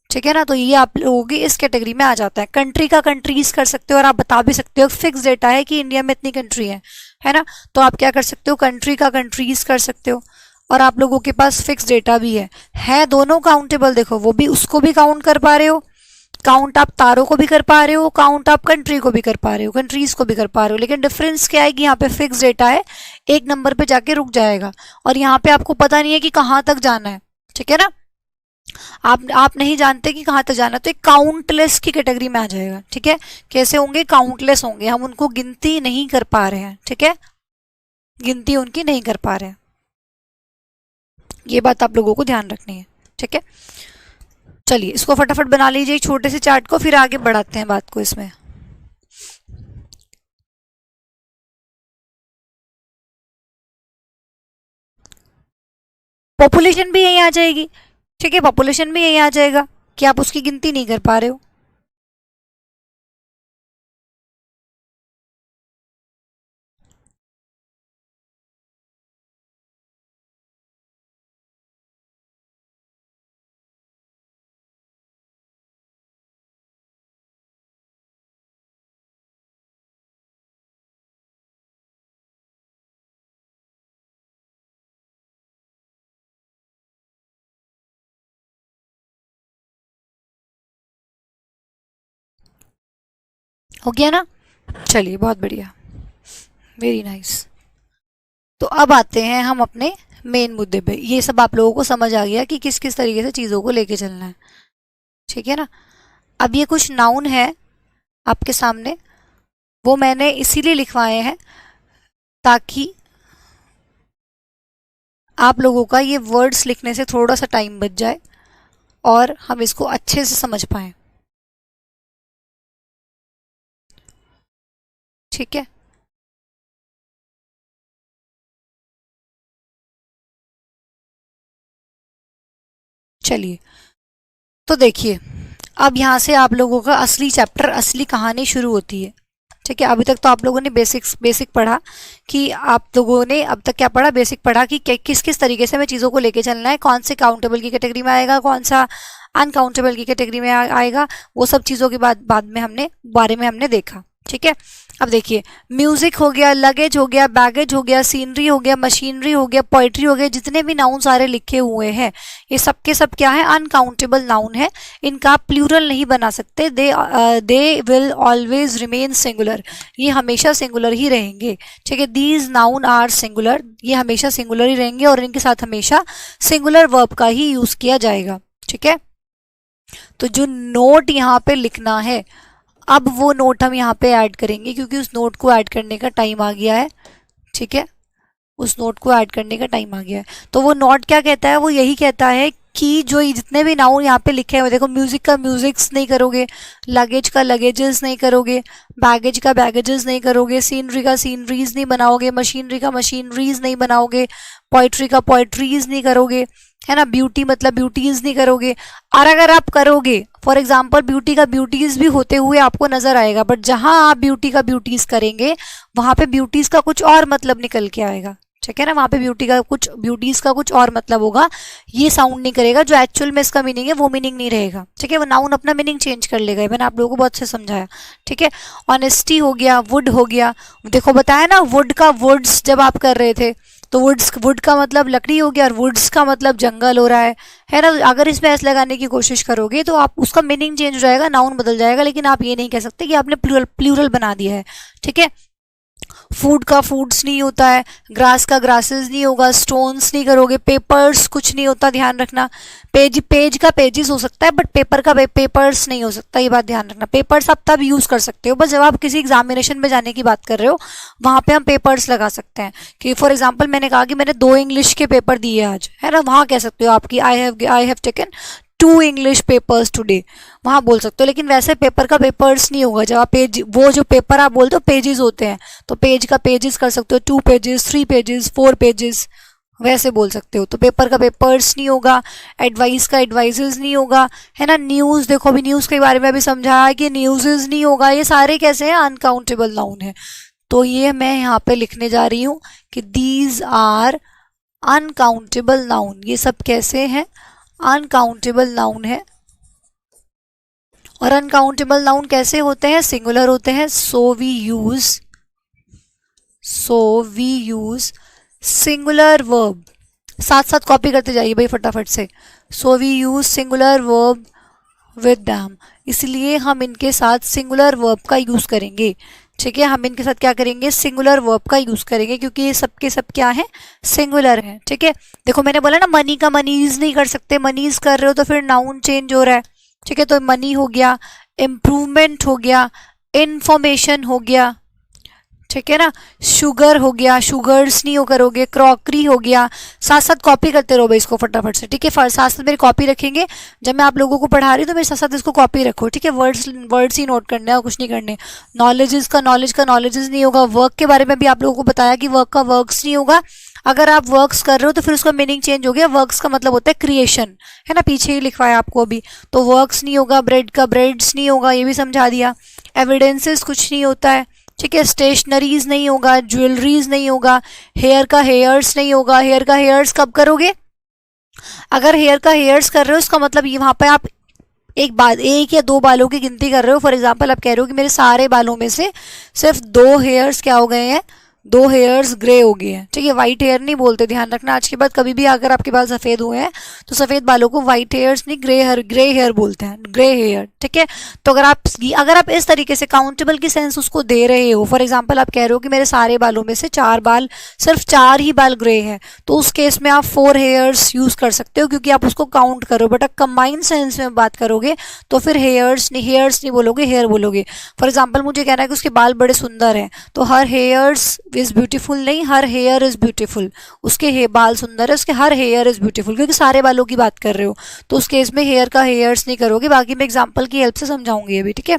ठीक है ना, तो ये आप लोगों की इस कैटेगरी में आ जाता है। कंट्री का कंट्रीज कर सकते हो और आप बता भी सकते हो, फिक्स डेटा है कि इंडिया में इतनी कंट्री है ना। तो आप क्या कर सकते हो? कंट्री का कंट्रीज कर सकते हो और आप लोगों के पास फिक्स डेटा भी है दोनों काउंटेबल। देखो वो भी, उसको भी काउंट कर पा रहे हो, काउंट आप तारों को भी कर पा रहे हो, काउंट आप कंट्री को भी कर पा रहे हो, कंट्रीज को भी कर पा रहे हो, लेकिन डिफरेंस क्या है कि यहाँ पे फिक्स डेटा है, एक नंबर पे जाके रुक जाएगा और यहाँ पे आपको पता नहीं है कि कहाँ तक जाना है। ठीक है ना, आप नहीं जानते कि कहाँ तक जाना, तो एक काउंटलेस की कैटेगरी में आ जाएगा। ठीक है, कैसे होंगे? काउंटलेस होंगे, हम उनको गिनती नहीं कर पा रहे हैं। ठीक है, गिनती उनकी नहीं कर पा रहे हैं, ये बात आप लोगों को ध्यान रखनी है। ठीक है, चलिए इसको फटाफट बना लीजिए छोटे से चार्ट को, फिर आगे बढ़ाते हैं बात को इसमें। पॉपुलेशन भी यहीं आ जाएगी। ठीक है, पॉपुलेशन भी यहीं आ जाएगा कि आप उसकी गिनती नहीं कर पा रहे हो। हो गया ना? चलिए बहुत बढ़िया, वेरी नाइस। तो अब आते हैं हम अपने मेन मुद्दे पे। ये सब आप लोगों को समझ आ गया कि किस किस तरीके से चीज़ों को लेके चलना है, ठीक है ना? अब ये कुछ नाउन है आपके सामने, वो मैंने इसीलिए लिखवाए हैं ताकि आप लोगों का ये वर्ड्स लिखने से थोड़ा सा टाइम बच जाए और हम इसको अच्छे से समझ पाए, ठीक है? चलिए, तो देखिए, अब यहाँ से आप लोगों का असली चैप्टर, असली कहानी शुरू होती है, ठीक है? अभी तक तो आप लोगों ने बेसिक पढ़ा कि आप लोगों ने अब तक क्या पढ़ा, बेसिक पढ़ा कि किस किस तरीके से हमें चीज़ों को लेके चलना है, कौन से काउंटेबल की कैटेगरी में आएगा, कौन सा अनकाउंटेबल की कैटेगरी में आएगा, वो सब चीज़ों के बाद में हमने बारे में हमने देखा, ठीक है? अब देखिए, म्यूजिक हो गया, लगेज हो गया, बैगेज हो गया, सीनरी हो गया, मशीनरी हो गया, पोइट्री हो गया, जितने भी नाउन सारे लिखे हुए हैं ये सब के सब क्या है, अनकाउंटेबल नाउन है। इनका आप प्लूरल नहीं बना सकते, they will always remain singular, ये हमेशा सिंगुलर ही रहेंगे, ठीक है? दीज नाउन आर सिंगुलर, ये हमेशा सिंगुलर ही रहेंगे और इनके साथ हमेशा सिंगुलर वर्ब का ही यूज किया जाएगा, ठीक है? तो जो नोट यहाँ पे लिखना है, अब वो नोट हम यहाँ पे ऐड करेंगे क्योंकि उस नोट को ऐड करने का टाइम आ गया है, ठीक है? उस नोट को ऐड करने का टाइम आ गया है। तो वो नोट क्या कहता है, वो यही कहता है कि जो जितने भी नाउन यहाँ पे लिखे हुए, देखो, म्यूजिक का म्यूजिक्स नहीं करोगे, लगेज का लगेजेस नहीं करोगे, बैगेज का बैगेजेस नहीं करोगे, सीनरी का सीनरीज नहीं बनाओगे, मशीनरी का मशीनरीज नहीं बनाओगे, पोइट्री का पोइट्रीज नहीं करोगे, है ना? ब्यूटी मतलब ब्यूटीज नहीं करोगे। और अगर आप करोगे, फॉर एग्जाम्पल ब्यूटी का ब्यूटीज भी होते हुए आपको नजर आएगा, बट जहां आप ब्यूटी का ब्यूटीज करेंगे वहां पे ब्यूटीज का कुछ और मतलब निकल के आएगा, ठीक है ना? वहां पे ब्यूटीज का कुछ और मतलब होगा, ये साउंड नहीं करेगा, जो एक्चुअल में इसका मीनिंग है वो मीनिंग नहीं रहेगा, ठीक है? वो नाउन अपना मीनिंग चेंज कर लेगा, मैंने आप लोगों को बहुत से समझाया, ठीक है? ऑनेस्टी हो गया, वुड हो गया, देखो बताया ना, वुड का वुड्स जब आप कर रहे थे तो वुड का मतलब लकड़ी हो गया और वुड्स का मतलब जंगल हो रहा है ना? अगर इसमें एस लगाने की कोशिश करोगे तो आप उसका मीनिंग चेंज हो जाएगा, नाउन बदल जाएगा, लेकिन आप ये नहीं कह सकते कि आपने प्लूरल बना दिया है, ठीक है? फूड का फूड्स नहीं होता है, ग्रास का ग्रासेस नहीं होगा, स्टोन्स नहीं करोगे, पेपर्स कुछ नहीं होता, ध्यान रखना। पेज का पेजेस हो सकता है, बट पेपर का पेपर्स नहीं हो सकता, ये बात ध्यान रखना। पेपर्स आप तब यूज कर सकते हो बस जब आप किसी एग्जामिनेशन में जाने की बात कर रहे हो, वहां पे हम पेपर्स लगा सकते हैं। कि फॉर एग्जाम्पल मैंने कहा कि मैंने 2 इंग्लिश के पेपर दिए आज, है ना? वहां कह सकते हो आपकी I have taken 2 English papers today, वहां बोल सकते हो। लेकिन वैसे पेपर का पेपर्स नहीं होगा, जब आप पेज, वो जो पेपर आप बोलते हो पेजेस होते हैं, तो पेज का पेजेस कर सकते हो, 2 पेजेस, 3 पेजेस, 4 पेजेस, वैसे बोल सकते हो। तो पेपर का पेपर्स नहीं होगा, एडवाइस का एडवाइजेस नहीं होगा, है ना? न्यूज, देखो अभी न्यूज के बारे में अभी समझाया कि न्यूज़ नहीं होगा, ये सारे कैसे हैं, अनकाउंटेबल नाउन है। तो ये मैं यहाँ पे लिखने जा रही हूँ कि दीज आर अनकाउंटेबल नाउन, ये सब कैसे हैं, अनकाउंटेबल नाउन है। और अनकाउंटेबल नाउन कैसे होते हैं, सिंगुलर होते हैं। So we use singular verb, साथ साथ कॉपी करते जाइए भाई फटाफट से। So we use singular verb with them, इसलिए हम इनके साथ सिंगुलर वर्ब का यूज करेंगे, ठीक है? हम इनके साथ क्या करेंगे, सिंगुलर वर्ब का यूज करेंगे, क्योंकि ये सब के सब क्या है, सिंगुलर है, ठीक है? देखो मैंने बोला ना, मनी का मनीज नहीं कर सकते, मनीज कर रहे हो तो फिर नाउन चेंज हो रहा है, ठीक है? तो मनी हो गया, इम्प्रूवमेंट हो गया, इंफॉर्मेशन हो गया, ठीक है ना? शुगर हो गया, शुगर्स नहीं हो करोगे, क्रॉकरी हो गया। साथ साथ कॉपी करते रहो भाई इसको फटाफट से, ठीक है? साथ साथ मेरी कॉपी रखेंगे, जब मैं आप लोगों को पढ़ा रही हूँ तो मेरे साथ साथ इसको कॉपी रखो, ठीक है? वर्ड्स ही नोट करने हैं और कुछ नहीं करने। नॉलेज का नॉलेजेस नहीं होगा। वर्क के बारे में भी आप लोगों को बताया कि वर्क का वर्क्स नहीं होगा। अगर आप वर्क्स कर रहे हो तो फिर उसका मीनिंग चेंज हो गया, वर्क्स का मतलब होता है क्रिएशन, है ना? पीछे ही लिखवाया आपको अभी, तो वर्क्स नहीं होगा, ब्रेड का ब्रेड्स नहीं होगा, ये भी समझा दिया। एविडेंसेस कुछ नहीं होता है, ठीक है? स्टेशनरीज नहीं होगा, ज्वेलरीज नहीं होगा, हेयर का हेयर्स नहीं होगा। हेयर का हेयर्स कब करोगे, अगर हेयर का हेयर्स कर रहे हो इसका मतलब ये वहां पे आप एक या 2 बालों की गिनती कर रहे हो। फॉर एग्जाम्पल आप कह रहे हो कि मेरे सारे बालों में से सिर्फ 2 हेयर्स क्या हो गए हैं, 2 हेयर्स ग्रे हो गए हैं, ठीक है। व्हाइट हेयर नहीं बोलते, ध्यान रखना। आज के बाद कभी भी अगर आपके बाल सफेद हुए हैं तो सफेद बालों को व्हाइट हेयर्स नहीं, ग्रे हेयर बोलते हैं, ग्रे हेयर, ठीक है। तो अगर आप इस तरीके से काउंटेबल की सेंस उसको दे रहे हो, फॉर एग्जाम्पल आप कह रहे हो कि मेरे सारे बालों में से 4 बाल, सिर्फ 4 ही बाल ग्रे हैं, तो उस केस में आप 4 हेयर्स यूज कर सकते हो, क्योंकि आप उसको काउंट करो। बट कंबाइंड सेंस में बात करोगे तो फिर हेयर्स नहीं बोलोगे, हेयर बोलोगे। फॉर एग्जाम्पल मुझे कहना है कि उसके बाल बड़े सुंदर हैं, तो हर हेयर्स इज ब्यूटीफुल नहीं, हर हेयर इज ब्यूटीफुल। उसके बाल सुंदर है, उसके हर हेयर इज ब्यूटीफुल, क्योंकि सारे बालों की बात कर रहे हो, तो उस केस में हेयर का हेयर्स नहीं करोगे। बाकी मैं एग्जांपल की हेल्प से समझाऊंगी अभी, ठीक है।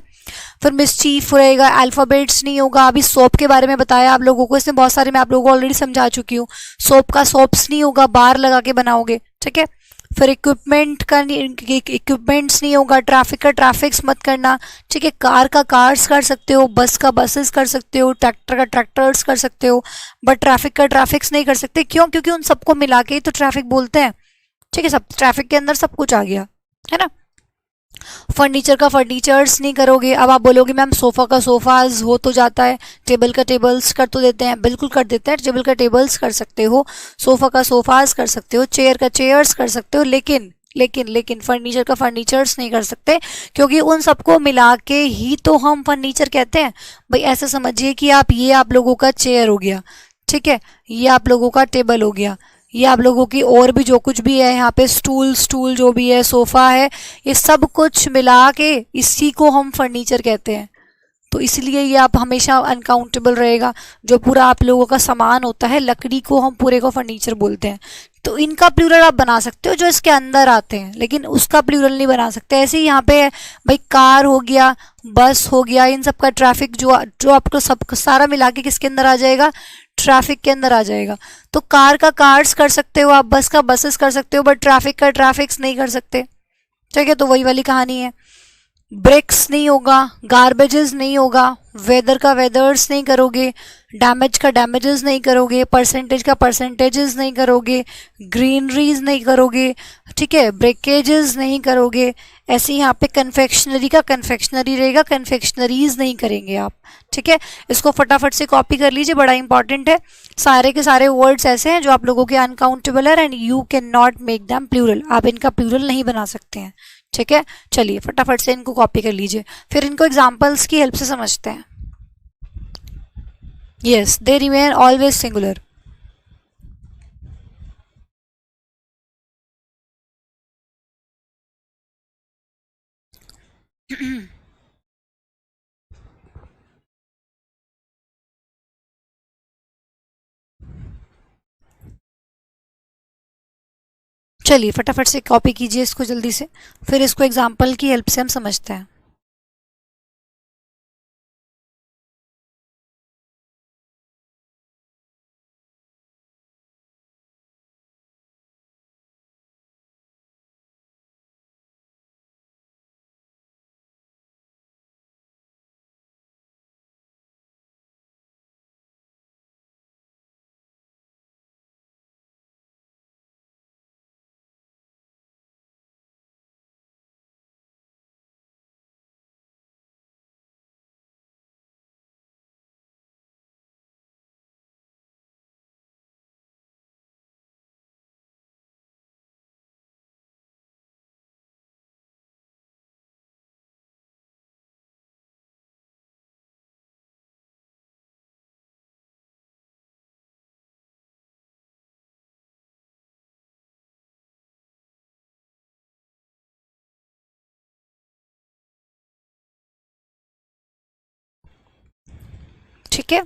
फिर मिसचीफ रहेगा, अल्फाबेट्स नहीं होगा। अभी सोप के बारे में बताया आप लोगों को, इसमें बहुत सारे मैं आप लोगों को ऑलरेडी समझा चुकी हूँ। सोप का सोप्स नहीं होगा, बार लगा के बनाओगे, ठीक है। फिर इक्विपमेंट्स नहीं होगा, ट्रैफिक का ट्रैफिक्स मत करना, ठीक है। कार का कार्स कर सकते हो, बस का बसेस कर सकते हो, ट्रैक्टर का ट्रैक्टर्स कर सकते हो, बट ट्रैफिक का ट्रैफिक्स नहीं कर सकते। क्यों? क्योंकि उन सबको मिला के ही तो ट्रैफिक बोलते हैं, ठीक है। सब ट्रैफिक के अंदर सब कुछ आ गया, है ना। फर्नीचर का फर्नीचर्स नहीं करोगे। अब आप बोलोगे मैम सोफा का सोफाज हो तो जाता है, टेबल का टेबल्स कर तो देते हैं, बिल्कुल कर देते हैं। टेबल का टेबल्स कर सकते हो, सोफा का सोफाज कर सकते हो, चेयर का चेयर्स कर सकते हो, लेकिन लेकिन लेकिन फर्नीचर का फर्नीचर्स नहीं कर सकते, क्योंकि उन सबको मिला के ही तो हम फर्नीचर कहते हैं। भाई ऐसे समझिए कि ये आप लोगों का चेयर हो गया, ठीक है, ये आप लोगों का टेबल हो गया, ये आप लोगों की और भी जो कुछ भी है यहाँ पे, स्टूल जो भी है, सोफा है, ये सब कुछ मिला के इसी को हम फर्नीचर कहते हैं। तो इसलिए ये आप हमेशा अनकाउंटेबल रहेगा। जो पूरा आप लोगों का सामान होता है, लकड़ी को हम पूरे को फर्नीचर बोलते हैं। तो इनका प्लूरल आप बना सकते हो जो इसके अंदर आते हैं, लेकिन उसका प्लूरल नहीं बना सकते। ऐसे ही यहाँ पे भाई कार हो गया, बस हो गया, इन सब का ट्रैफिक जो आपको सब सारा मिला के किसके अंदर आ जाएगा, ट्रैफिक के अंदर आ जाएगा। तो कार का कार्स कर सकते हो आप, बस का बसेस कर सकते हो, बट ट्रैफिक का ट्रैफिक्स नहीं कर सकते, ठीक है। तो वही वाली कहानी है। ब्रेक्स नहीं होगा, गार्बेजेस नहीं होगा, वेदर का वेदर्स नहीं करोगे, डैमेज का डैमेजेस नहीं करोगे, परसेंटेज का परसेंटेजेस नहीं करोगे, ग्रीनरीज नहीं करोगे, ठीक है, ब्रेकेजेस नहीं करोगे। ऐसे यहाँ पे कन्फेक्शनरी का कन्फेक्शनरी रहेगा, कन्फेक्शनरीज नहीं करेंगे आप, ठीक है। इसको फटाफट से कॉपी कर लीजिए, बड़ा इंपॉर्टेंट है। सारे के सारे वर्ड्स ऐसे हैं जो आप लोगों के अनकाउंटेबल है, and you can not make them plural, आप इनका प्लूरल नहीं बना सकते हैं, ठीक है। चलिए फटाफट से इनको कॉपी कर लीजिए, फिर इनको एग्जाम्पल्स की हेल्प से समझते हैं। Yes, they remain always singular. चलिए फटाफट से कॉपी कीजिए इसको जल्दी से, फिर इसको एग्जाम्पल की हेल्प से हम समझते हैं। ठीक है,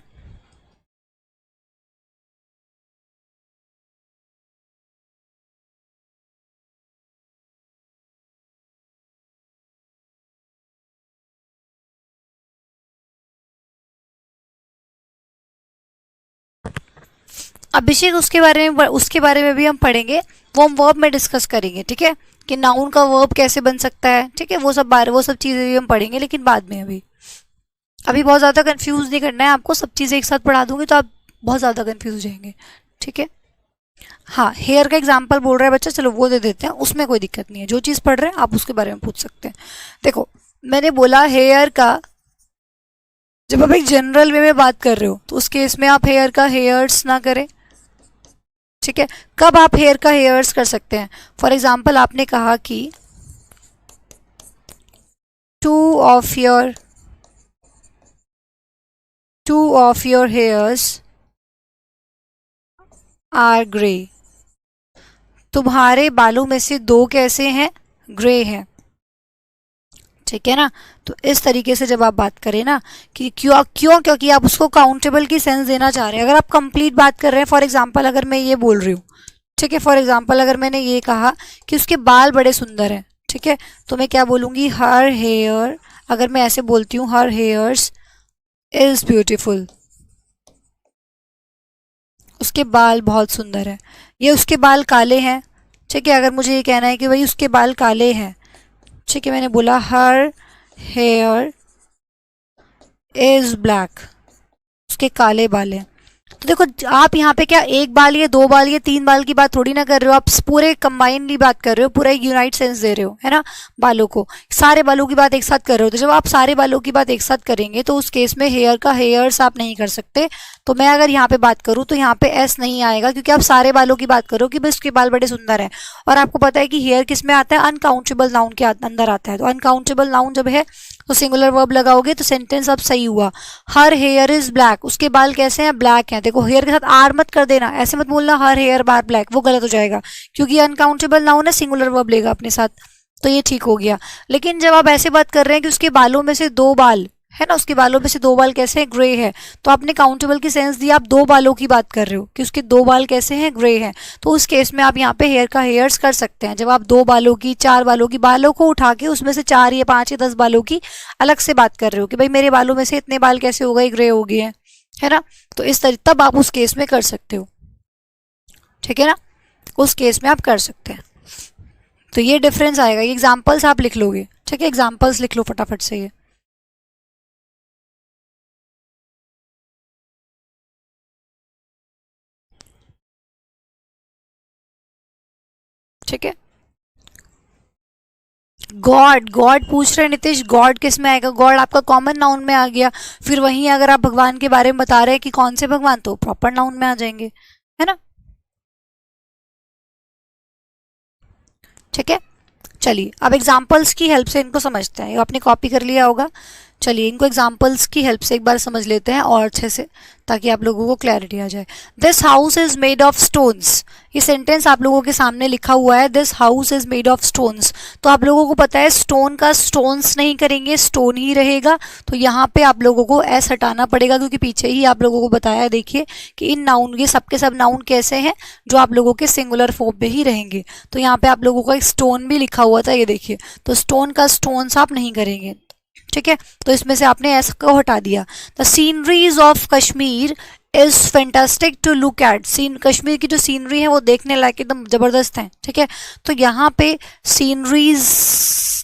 अभिषेक उसके बारे में भी हम पढ़ेंगे, वो हम वर्ब में डिस्कस करेंगे, ठीक है, कि नाउन का वर्ब कैसे बन सकता है, ठीक है। वो सब चीज़ें भी हम पढ़ेंगे, लेकिन बाद में। अभी अभी बहुत ज़्यादा कंफ्यूज नहीं करना है आपको, सब चीज़ें एक साथ पढ़ा दूंगी तो आप बहुत ज़्यादा कंफ्यूज हो जाएंगे, ठीक है। हाँ, हेयर का एग्जाम्पल बोल रहा है बच्चा, चलो वो दे देते हैं, उसमें कोई दिक्कत नहीं है। जो चीज़ पढ़ रहे हैं आप उसके बारे में पूछ सकते हैं। देखो मैंने बोला हेयर का जब आप एक जनरल वे में बात कर रहे हो तो उस केस में आप हेयर का हेयर्स ना करें, ठीक है। कब आप हेयर का हेयर्स कर सकते हैं? फॉर एग्जाम्पल आपने कहा कि two of your hairs are grey, तुम्हारे बालों में से दो कैसे हैं? ग्रे हैं, ठीक है ना। तो इस तरीके से जब आप बात करें ना कि क्यों क्यों क्योंकि आप उसको काउंटेबल की सेंस देना चाह रहे हैं। अगर आप कंप्लीट बात कर रहे हैं, फॉर एग्जांपल अगर मैं ये बोल रही हूँ, ठीक है, फॉर एग्जांपल अगर मैंने ये कहा कि उसके बाल बड़े सुंदर हैं, ठीक है, तो मैं क्या बोलूँगी? हर हेयर, अगर मैं ऐसे बोलती हूँ हर हेयर्स इज ब्यूटीफुल, उसके बाल बहुत सुंदर है। ये उसके बाल काले हैं, ठीक है, अगर मुझे ये कहना है कि भाई उसके बाल काले हैं, ठीक है, मैंने बोला हर हेयर इज ब्लैक, उसके काले बाल हैं। तो देखो आप यहाँ पे क्या एक बाल या दो बाल या तीन बाल की बात थोड़ी ना कर रहे हो, आप पूरे कंबाइनली बात कर रहे हो, पूरा एक यूनाइट सेंस दे रहे हो, है ना, बालों को, सारे बालों की बात एक साथ कर रहे हो। तो जब आप सारे बालों की बात एक साथ करेंगे तो उस केस में हेयर का हेयर्स आप नहीं कर सकते। तो मैं अगर यहाँ पे बात करूँ तो यहाँ पे एस नहीं आएगा, क्योंकि आप सारे बालों की बात करो कि बस उसके बाल बड़े सुंदर हैं। और आपको पता है कि हेयर किस में आता है? अनकाउंटेबल नाउन के अंदर आता है। तो अनकाउंटेबल नाउन जब है तो सिंगुलर वर्ब लगाओगे तो सेंटेंस अब सही हुआ। हर हेयर इज ब्लैक, उसके बाल कैसे हैं? ब्लैक हैं। देखो हेयर के साथ आर मत कर देना, ऐसे मत बोलना हर हेयर बार ब्लैक, वो गलत हो जाएगा, क्योंकि अनकाउंटेबल नाउन है, सिंगुलर वर्ब लेगा अपने साथ। तो ये ठीक हो गया। लेकिन जब आप ऐसे बात कर रहे हैं कि उसके बालों में से दो बाल है ना, उसके बालों में से दो बाल कैसे हैं? ग्रे है, तो आपने काउंटेबल की सेंस दी, आप दो बालों की बात कर रहे हो कि उसके दो बाल कैसे हैं? ग्रे हैं। तो उस केस में आप यहाँ पे हेयर का हेयर्स कर सकते हैं। जब आप दो बालों की, चार बालों की, बालों को उठा के उसमें से चार या पांच या 10 बालों की अलग से बात कर रहे हो कि भाई मेरे बालों में से इतने बाल कैसे हो गए? ग्रे हो गए हैं, है ना। तो इस तरीके तब आप उस केस में कर सकते हो, ठीक है ना, उस केस में आप कर सकते हैं। तो ये डिफरेंस आएगा। ये एग्जाम्पल्स आप लिख लोगे, ठीक है, एग्जाम्पल्स लिख लो फटाफट से ये, ठीक है। गॉड, गॉड पूछ रहे हैं नितिश, गॉड किस में आएगा? गॉड आपका कॉमन नाउन में आ गया। फिर वहीं अगर आप भगवान के बारे में बता रहे हैं कि कौन से भगवान, तो प्रॉपर नाउन में आ जाएंगे, है ना, ठीक है। चलिए अब एग्जाम्पल्स की हेल्प से इनको समझते हैं। ये आपने कॉपी कर लिया होगा। चलिए इनको एग्जाम्पल्स की हेल्प से एक बार समझ लेते हैं और अच्छे से, ताकि आप लोगों को क्लैरिटी आ जाए। This house is made of stones, ये सेंटेंस आप लोगों के सामने लिखा हुआ है, this house is made of stones. तो आप लोगों को पता है स्टोन का स्टोन्स नहीं करेंगे, स्टोन ही रहेगा। तो यहाँ पे आप लोगों को एस हटाना पड़ेगा, क्योंकि पीछे ही आप लोगों को बताया है, देखिए कि इन नाउन, ये सबके सब नाउन कैसे हैं, जो आप लोगों के सिंगुलर फॉर्म में ही रहेंगे। तो यहाँ पे आप लोगों को एक स्टोन भी लिखा हुआ था, ये देखिए, तो स्टोन का स्टोन्स आप नहीं करेंगे, ठीक है। तो इसमें से आपने एस को हटा दिया। The sceneries of Kashmir is fantastic to look at, Kashmir की जो सीनरी है वो देखने लायक एकदम जबरदस्त है, ठीक है। तो यहाँ पे सीनरीज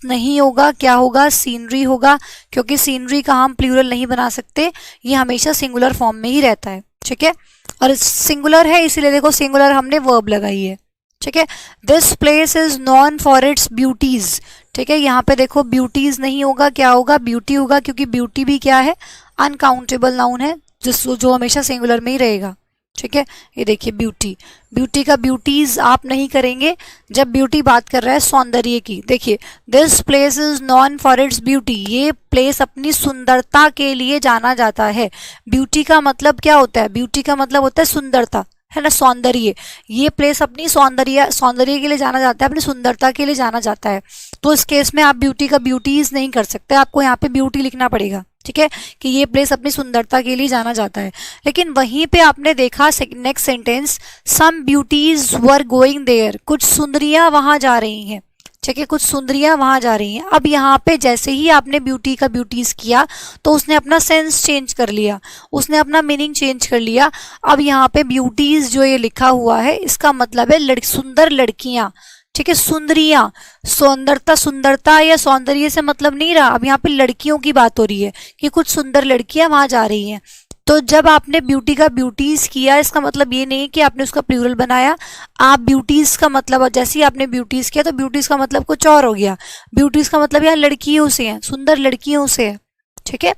नहीं होगा, क्या होगा? सीनरी होगा, क्योंकि सीनरी का हम प्लूरल नहीं बना सकते, ये हमेशा सिंगुलर फॉर्म में ही रहता है, ठीक है। और सिंगुलर है इसीलिए देखो सिंगुलर हमने वर्ब लगाई है, ठीक है। This place is known for its beauties, ठीक है। यहाँ पे देखो ब्यूटीज नहीं होगा, क्या होगा? ब्यूटी होगा, क्योंकि ब्यूटी भी क्या है? अनकाउंटेबल नाउन है, जो हमेशा सिंगुलर में ही रहेगा, ठीक है। ये देखिए ब्यूटी, ब्यूटी का ब्यूटीज आप नहीं करेंगे जब ब्यूटी बात कर रहा है सौंदर्य की। देखिए this place is known for its beauty, ये प्लेस अपनी सुंदरता के लिए जाना जाता है। ब्यूटी का मतलब क्या होता है? ब्यूटी का मतलब होता है सुंदरता, है ना, सौंदर्य। ये प्लेस अपनी सौंदर्य के लिए जाना जाता है, अपनी सुंदरता के लिए जाना जाता है। तो इस केस में आप ब्यूटी का ब्यूटीज नहीं कर सकते, आपको यहाँ पे ब्यूटी लिखना पड़ेगा, ठीक है, कि ये प्लेस अपनी सुंदरता के लिए जाना जाता है। लेकिन वहीं पे आपने देखा next sentence, some beauties were going there, कुछ सुंदरियां वहां जा रही हैं, ठीक है, कुछ सुंदरियां वहां जा रही हैं। अब यहाँ पे जैसे ही आपने ब्यूटी का ब्यूटीज किया तो उसने अपना सेंस चेंज कर लिया, उसने अपना मीनिंग चेंज कर लिया। अब यहाँ पे ब्यूटीज जो ये लिखा हुआ है इसका मतलब है सुंदर लड़कियां, ठीक है, सुंदरियां। सुंदरता, सुंदरता या सौंदर्य से मतलब नहीं रहा, अब यहाँ पे लड़कियों की बात हो रही है कि कुछ सुंदर लड़कियां वहां जा रही हैं। तो जब आपने ब्यूटी का ब्यूटीज किया, इसका मतलब ये नहीं कि आपने उसका प्लूरल बनाया। आप ब्यूटीज का मतलब, जैसे ही आपने ब्यूटीज किया तो ब्यूटीज का मतलब कुछ और हो गया। ब्यूटीज का मतलब यहाँ लड़कियों से है, सुंदर लड़कियों से है, ठीक है।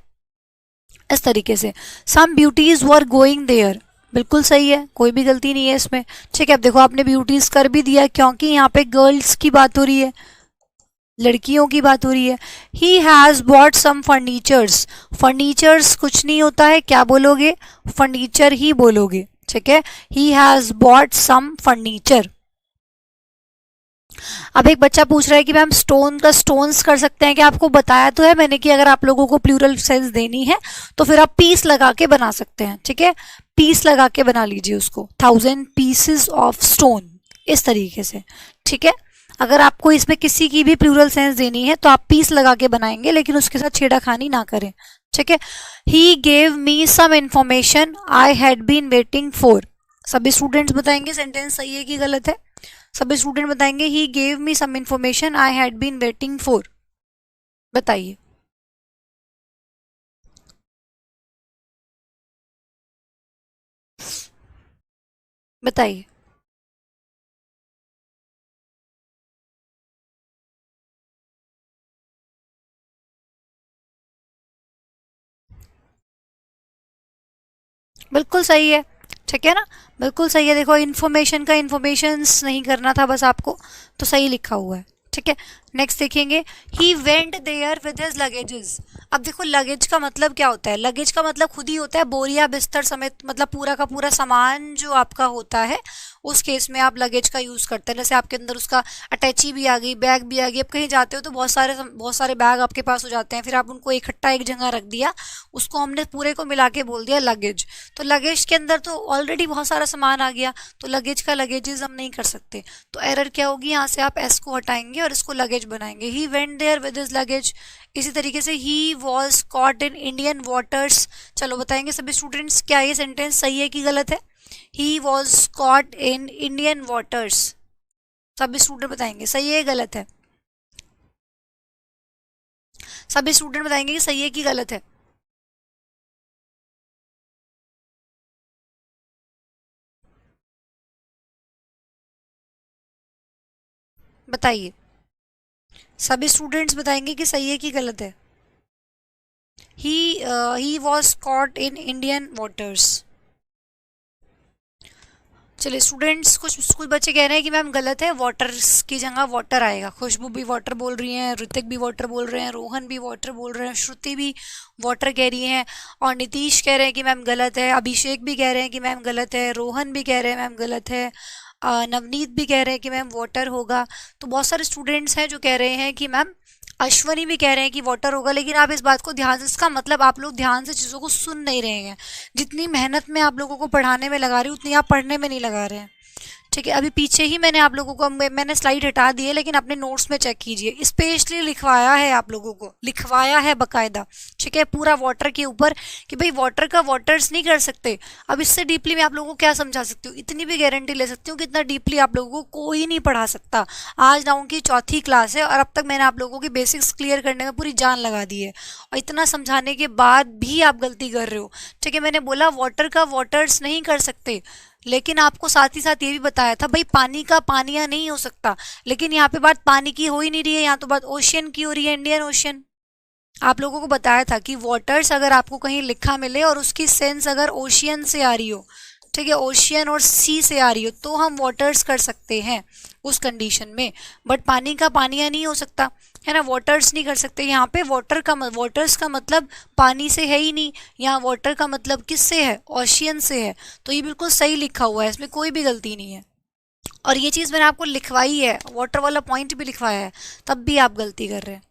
इस तरीके से। सम ब्यूटीज वर गोइंग देयर, बिल्कुल सही है, कोई भी गलती नहीं है इसमें। ठीक है, अब देखो आपने ब्यूटीज कर भी दिया क्योंकि यहाँ पे गर्ल्स की बात हो रही है, लड़कियों की बात हो रही है। He has bought some furnitures, furnitures कुछ नहीं होता है, क्या बोलोगे, फर्नीचर ही बोलोगे। ठीक है, he has bought some furniture. अब एक बच्चा पूछ रहा है कि मैम स्टोन का स्टोन्स कर सकते हैं क्या, आपको बताया तो है मैंने कि अगर आप लोगों को प्लूरल सेंस देनी है तो फिर आप पीस लगा के बना सकते हैं। ठीक है, पीस लगा के बना लीजिए उसको, 1000 पीसेस ऑफ स्टोन, इस तरीके से। ठीक है, अगर आपको इसमें किसी की भी प्लूरल सेंस देनी है तो आप पीस लगा के बनाएंगे, लेकिन उसके साथ छेड़ाखानी ना करें। ठीक है, he gave me some information I had been waiting for. सभी स्टूडेंट्स बताएंगे सेंटेंस सही है कि गलत है। सभी स्टूडेंट बताएंगे he gave me some information I had been waiting for. बताइए। बताइए। बिल्कुल सही है। ठीक है ना, बिल्कुल सही है। देखो इन्फॉर्मेशन का इन्फॉर्मेशंस नहीं करना था बस आपको, तो सही लिखा हुआ है। ठीक है, नेक्स्ट देखेंगे, he went there with his luggages. अब देखो लगेज का मतलब क्या होता है, लगेज का मतलब खुद ही होता है बोरिया बिस्तर समेत, मतलब पूरा का पूरा सामान जो आपका होता है, उस केस में आप लगेज का यूज़ करते हैं। जैसे आपके अंदर उसका अटैची भी आ गई, बैग भी आ गई, अब कहीं जाते हो तो बहुत सारे बैग आपके पास हो जाते हैं, फिर आप उनको इकट्ठा एक जगह रख दिया, उसको हमने पूरे को मिला के बोल दिया लगेज। तो लगेज के अंदर तो ऑलरेडी बहुत सारा सामान आ गया, तो लगेज का लगेजेस हम नहीं कर सकते। तो एरर क्या होगी, यहाँ से आप एस को हटाएंगे और इसको लगेज बनाएंगे। He went there with his luggage. इसी तरीके से he was caught in Indian waters. चलो बताएंगे सभी स्टूडेंट्स, क्या ये सेंटेंस सही है कि गलत है। ही was caught in Indian waters, सभी स्टूडेंट बताएंगे सही है गलत है। सभी स्टूडेंट बताएंगे कि सही है कि गलत है। बताइए, सभी स्टूडेंट्स बताएंगे कि सही है कि गलत है। ही was caught in Indian waters. चलिए स्टूडेंट्स, कुछ कुछ बच्चे कह रहे हैं कि मैम गलत है, वाटर्स की जगह वाटर आएगा। खुशबू भी वाटर बोल रही हैं, ऋतिक भी वाटर बोल रहे हैं, रोहन भी वाटर बोल रहे हैं, श्रुति भी वाटर कह रही हैं, और नीतीश कह रहे हैं कि मैम गलत है, अभिषेक भी कह रहे हैं कि मैम गलत है, रोहन भी कह रहे हैं मैम गलत है, नवनीत भी कह रहे हैं कि मैम वाटर होगा। तो बहुत सारे स्टूडेंट्स हैं जो कह रहे हैं कि मैम, अश्वनी भी कह रहे हैं कि वाटर होगा। लेकिन आप इस बात को ध्यान से, इसका मतलब आप लोग ध्यान से चीज़ों को सुन नहीं रहे हैं। जितनी मेहनत मैं आप लोगों को पढ़ाने में लगा रही हूँ उतनी आप पढ़ने में नहीं लगा रहे हैं। ठीक है, अभी पीछे ही मैंने आप लोगों को, मैंने स्लाइड हटा दी है, लेकिन अपने नोट्स में चेक कीजिए, स्पेशली लिखवाया है, आप लोगों को लिखवाया है बकायदा। ठीक है, पूरा वाटर के ऊपर कि भाई वाटर का वाटर्स नहीं कर सकते। अब इससे डीपली मैं आप लोगों को क्या समझा सकती हूँ, इतनी भी गारंटी ले सकती हूँ कि इतना डीपली आप लोगों को कोई नहीं पढ़ा सकता। आज नाउन की चौथी क्लास है और अब तक मैंने आप लोगों की बेसिक्स क्लियर करने में पूरी जान लगा दी है, और इतना समझाने के बाद भी आप गलती कर रहे हो। ठीक है, मैंने बोला वाटर का वाटर्स नहीं कर सकते, लेकिन आपको साथ ही साथ ये भी बताया था भाई पानी का पानिया नहीं हो सकता। लेकिन यहाँ पे बात पानी की हो ही नहीं रही है, यहाँ तो बात ओशियन की हो रही है, इंडियन ओशियन। आप लोगों को बताया था कि वाटर्स अगर आपको कहीं लिखा मिले और उसकी सेंस अगर ओशियन से आ रही हो, ठीक है, ओशियन और सी से आ रही हो, तो हम वाटर्स कर सकते हैं उस कंडीशन में। बट पानी का पानिया नहीं हो सकता है ना, वाटर्स नहीं कर सकते। यहाँ पे वाटर्स का मतलब पानी से है ही नहीं, यहाँ वाटर का मतलब किससे है, ओशियन से है। तो ये बिल्कुल सही लिखा हुआ है, इसमें कोई भी गलती नहीं है। और ये चीज़ मैंने आपको लिखवाई है, वाटर वाला पॉइंट भी लिखवाया है, तब भी आप गलती कर रहे हैं।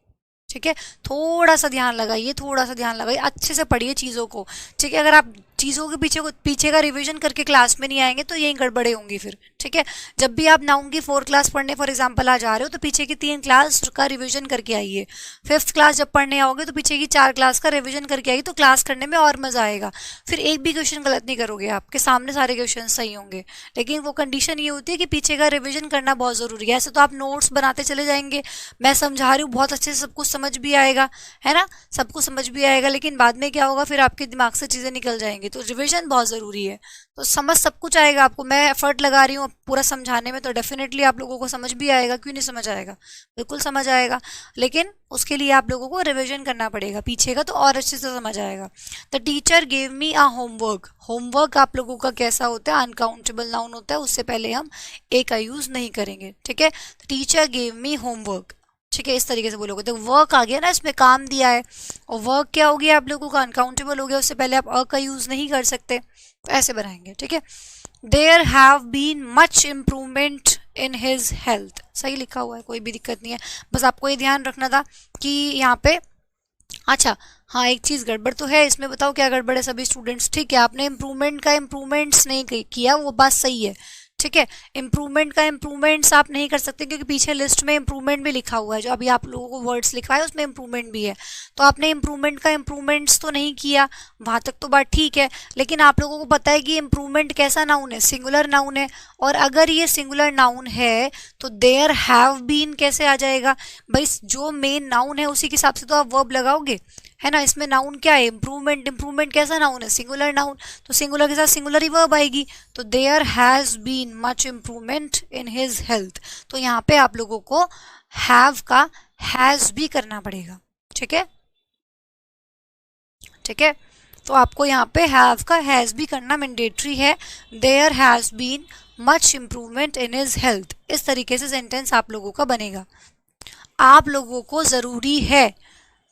ठीक है, थोड़ा सा ध्यान लगाइए, थोड़ा सा ध्यान लगाइए, अच्छे से पढ़िए चीज़ों को। ठीक है, अगर आप चीज़ों के पीछे का रिवीजन करके क्लास में नहीं आएंगे तो यही गड़बड़े होंगी फिर। ठीक है, जब भी आप नाउन की 4 क्लास पढ़ने फॉर एग्जांपल आ जा रहे हो तो पीछे की 3 क्लास का रिवीजन करके आइए। 5th क्लास जब पढ़ने आओगे तो पीछे की 4 क्लास का रिवीजन करके आइए, तो क्लास करने में और मज़ा आएगा। फिर एक भी क्वेश्चन गलत नहीं करोगे, आपके सामने सारे क्वेश्चन सही होंगे। लेकिन वो कंडीशन ये होती है कि पीछे का रिविजन करना बहुत ज़रूरी है। ऐसे तो आप नोट्स बनाते चले जाएंगे, मैं समझा रही हूँ बहुत अच्छे से, सब कुछ समझ भी आएगा, है ना, सबको समझ भी आएगा, लेकिन बाद में क्या होगा, फिर आपके दिमाग से चीज़ें निकल जाएंगी। जाएंगे। तो रिविजन बहुत ज़रूरी है। तो समझ सब कुछ आएगा आपको, मैं एफर्ट लगा रही हूँ पूरा समझाने में, तो डेफिनेटली आप लोगों को समझ भी आएगा। क्यों नहीं समझ आएगा, बिल्कुल समझ आएगा। लेकिन उसके लिए आप लोगों को रिविजन करना पड़ेगा पीछे का, तो और अच्छे से समझ आएगा। The teacher gave me a homework. Homework आप लोगों का कैसा होता है, अनकाउंटेबल नाउन होता है, उससे पहले हम ए का यूज़ नहीं करेंगे, ठीक है। टीचर गेव मी होमवर्क, ठीक है, इस तरीके से बोलोगे। तो वर्क आ गया ना, इसमें काम दिया है, और वर्क क्या हो गया आप लोगों का, अनकाउंटेबल हो गया, उससे पहले आप अ का यूज़ नहीं कर सकते, तो ऐसे बनाएंगे, ठीक है। There have been much improvement in his health, सही लिखा हुआ है, कोई भी दिक्कत नहीं है। बस आपको ये ध्यान रखना था कि यहाँ पे, अच्छा हाँ एक चीज़ गड़बड़ तो है इसमें, बताओ क्या गड़बड़ है सभी स्टूडेंट्स। ठीक है, आपने इम्प्रूवमेंट का इम्प्रूवमेंट्स नहीं किया, वो बात सही है, ठीक है। इम्प्रूवमेंट का इम्प्रूवमेंट्स आप नहीं कर सकते, क्योंकि पीछे लिस्ट में इम्प्रूवमेंट भी लिखा हुआ है, जो अभी आप लोगों को वर्ड्स लिखा है उसमें इम्प्रूवमेंट भी है। तो आपने इम्प्रूवमेंट का इम्प्रूवमेंट्स तो नहीं किया, वहाँ तक तो बात ठीक है। लेकिन आप लोगों को पता है कि इम्प्रूवमेंट कैसा नाउन है, सिंगुलर नाउन है, और अगर ये सिंगुलर नाउन है तो देयर हैव बीन कैसे आ जाएगा भाई, जो मेन नाउन है उसी के हिसाब से तो आप वर्ब लगाओगे, है ना। इसमें नाउन क्या है, इम्प्रूवमेंट, इम्प्रूवमेंट कैसा नाउन है, सिंगुलर नाउन, तो सिंगुलर के साथ सिंगुलर ही वर्ब आएगी। तो there has been much improvement in his health, तो यहाँ पे आप लोगों को हैव का हैज भी करना पड़ेगा, ठीक है, ठीक है। तो आपको यहाँ पे हैव का हैज भी करना मैंडेटरी है। There has been much improvement in his health, इस तरीके से सेंटेंस आप लोगों का बनेगा। आप लोगों को ज़रूरी है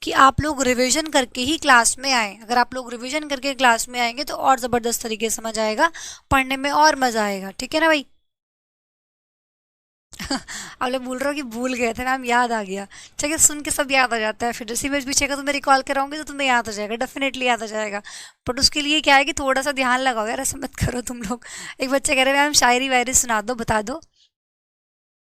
कि आप लोग रिवीजन करके ही क्लास में आए। अगर आप लोग रिवीजन करके क्लास में आएंगे तो और ज़बरदस्त तरीके से समझ आएगा, पढ़ने में और मज़ा आएगा, ठीक है ना भाई। आप लोग बोल रहे हो कि भूल गए थे मैम, याद आ गया, ठीक है, सुन के सब याद आ जाता है, फिर जैसे मैं पीछे का तुम्हें रिकॉल कराऊंगी तो तुम्हें याद आ जाएगा, डेफिनेटली याद आ जाएगा। बट उसके लिए क्या है कि थोड़ा सा ध्यान लगाओ यार, ऐसा मत करो तुम लोग। एक बच्चे कह रहे हैं मैम शायरी वायरी सुना दो, बता दो,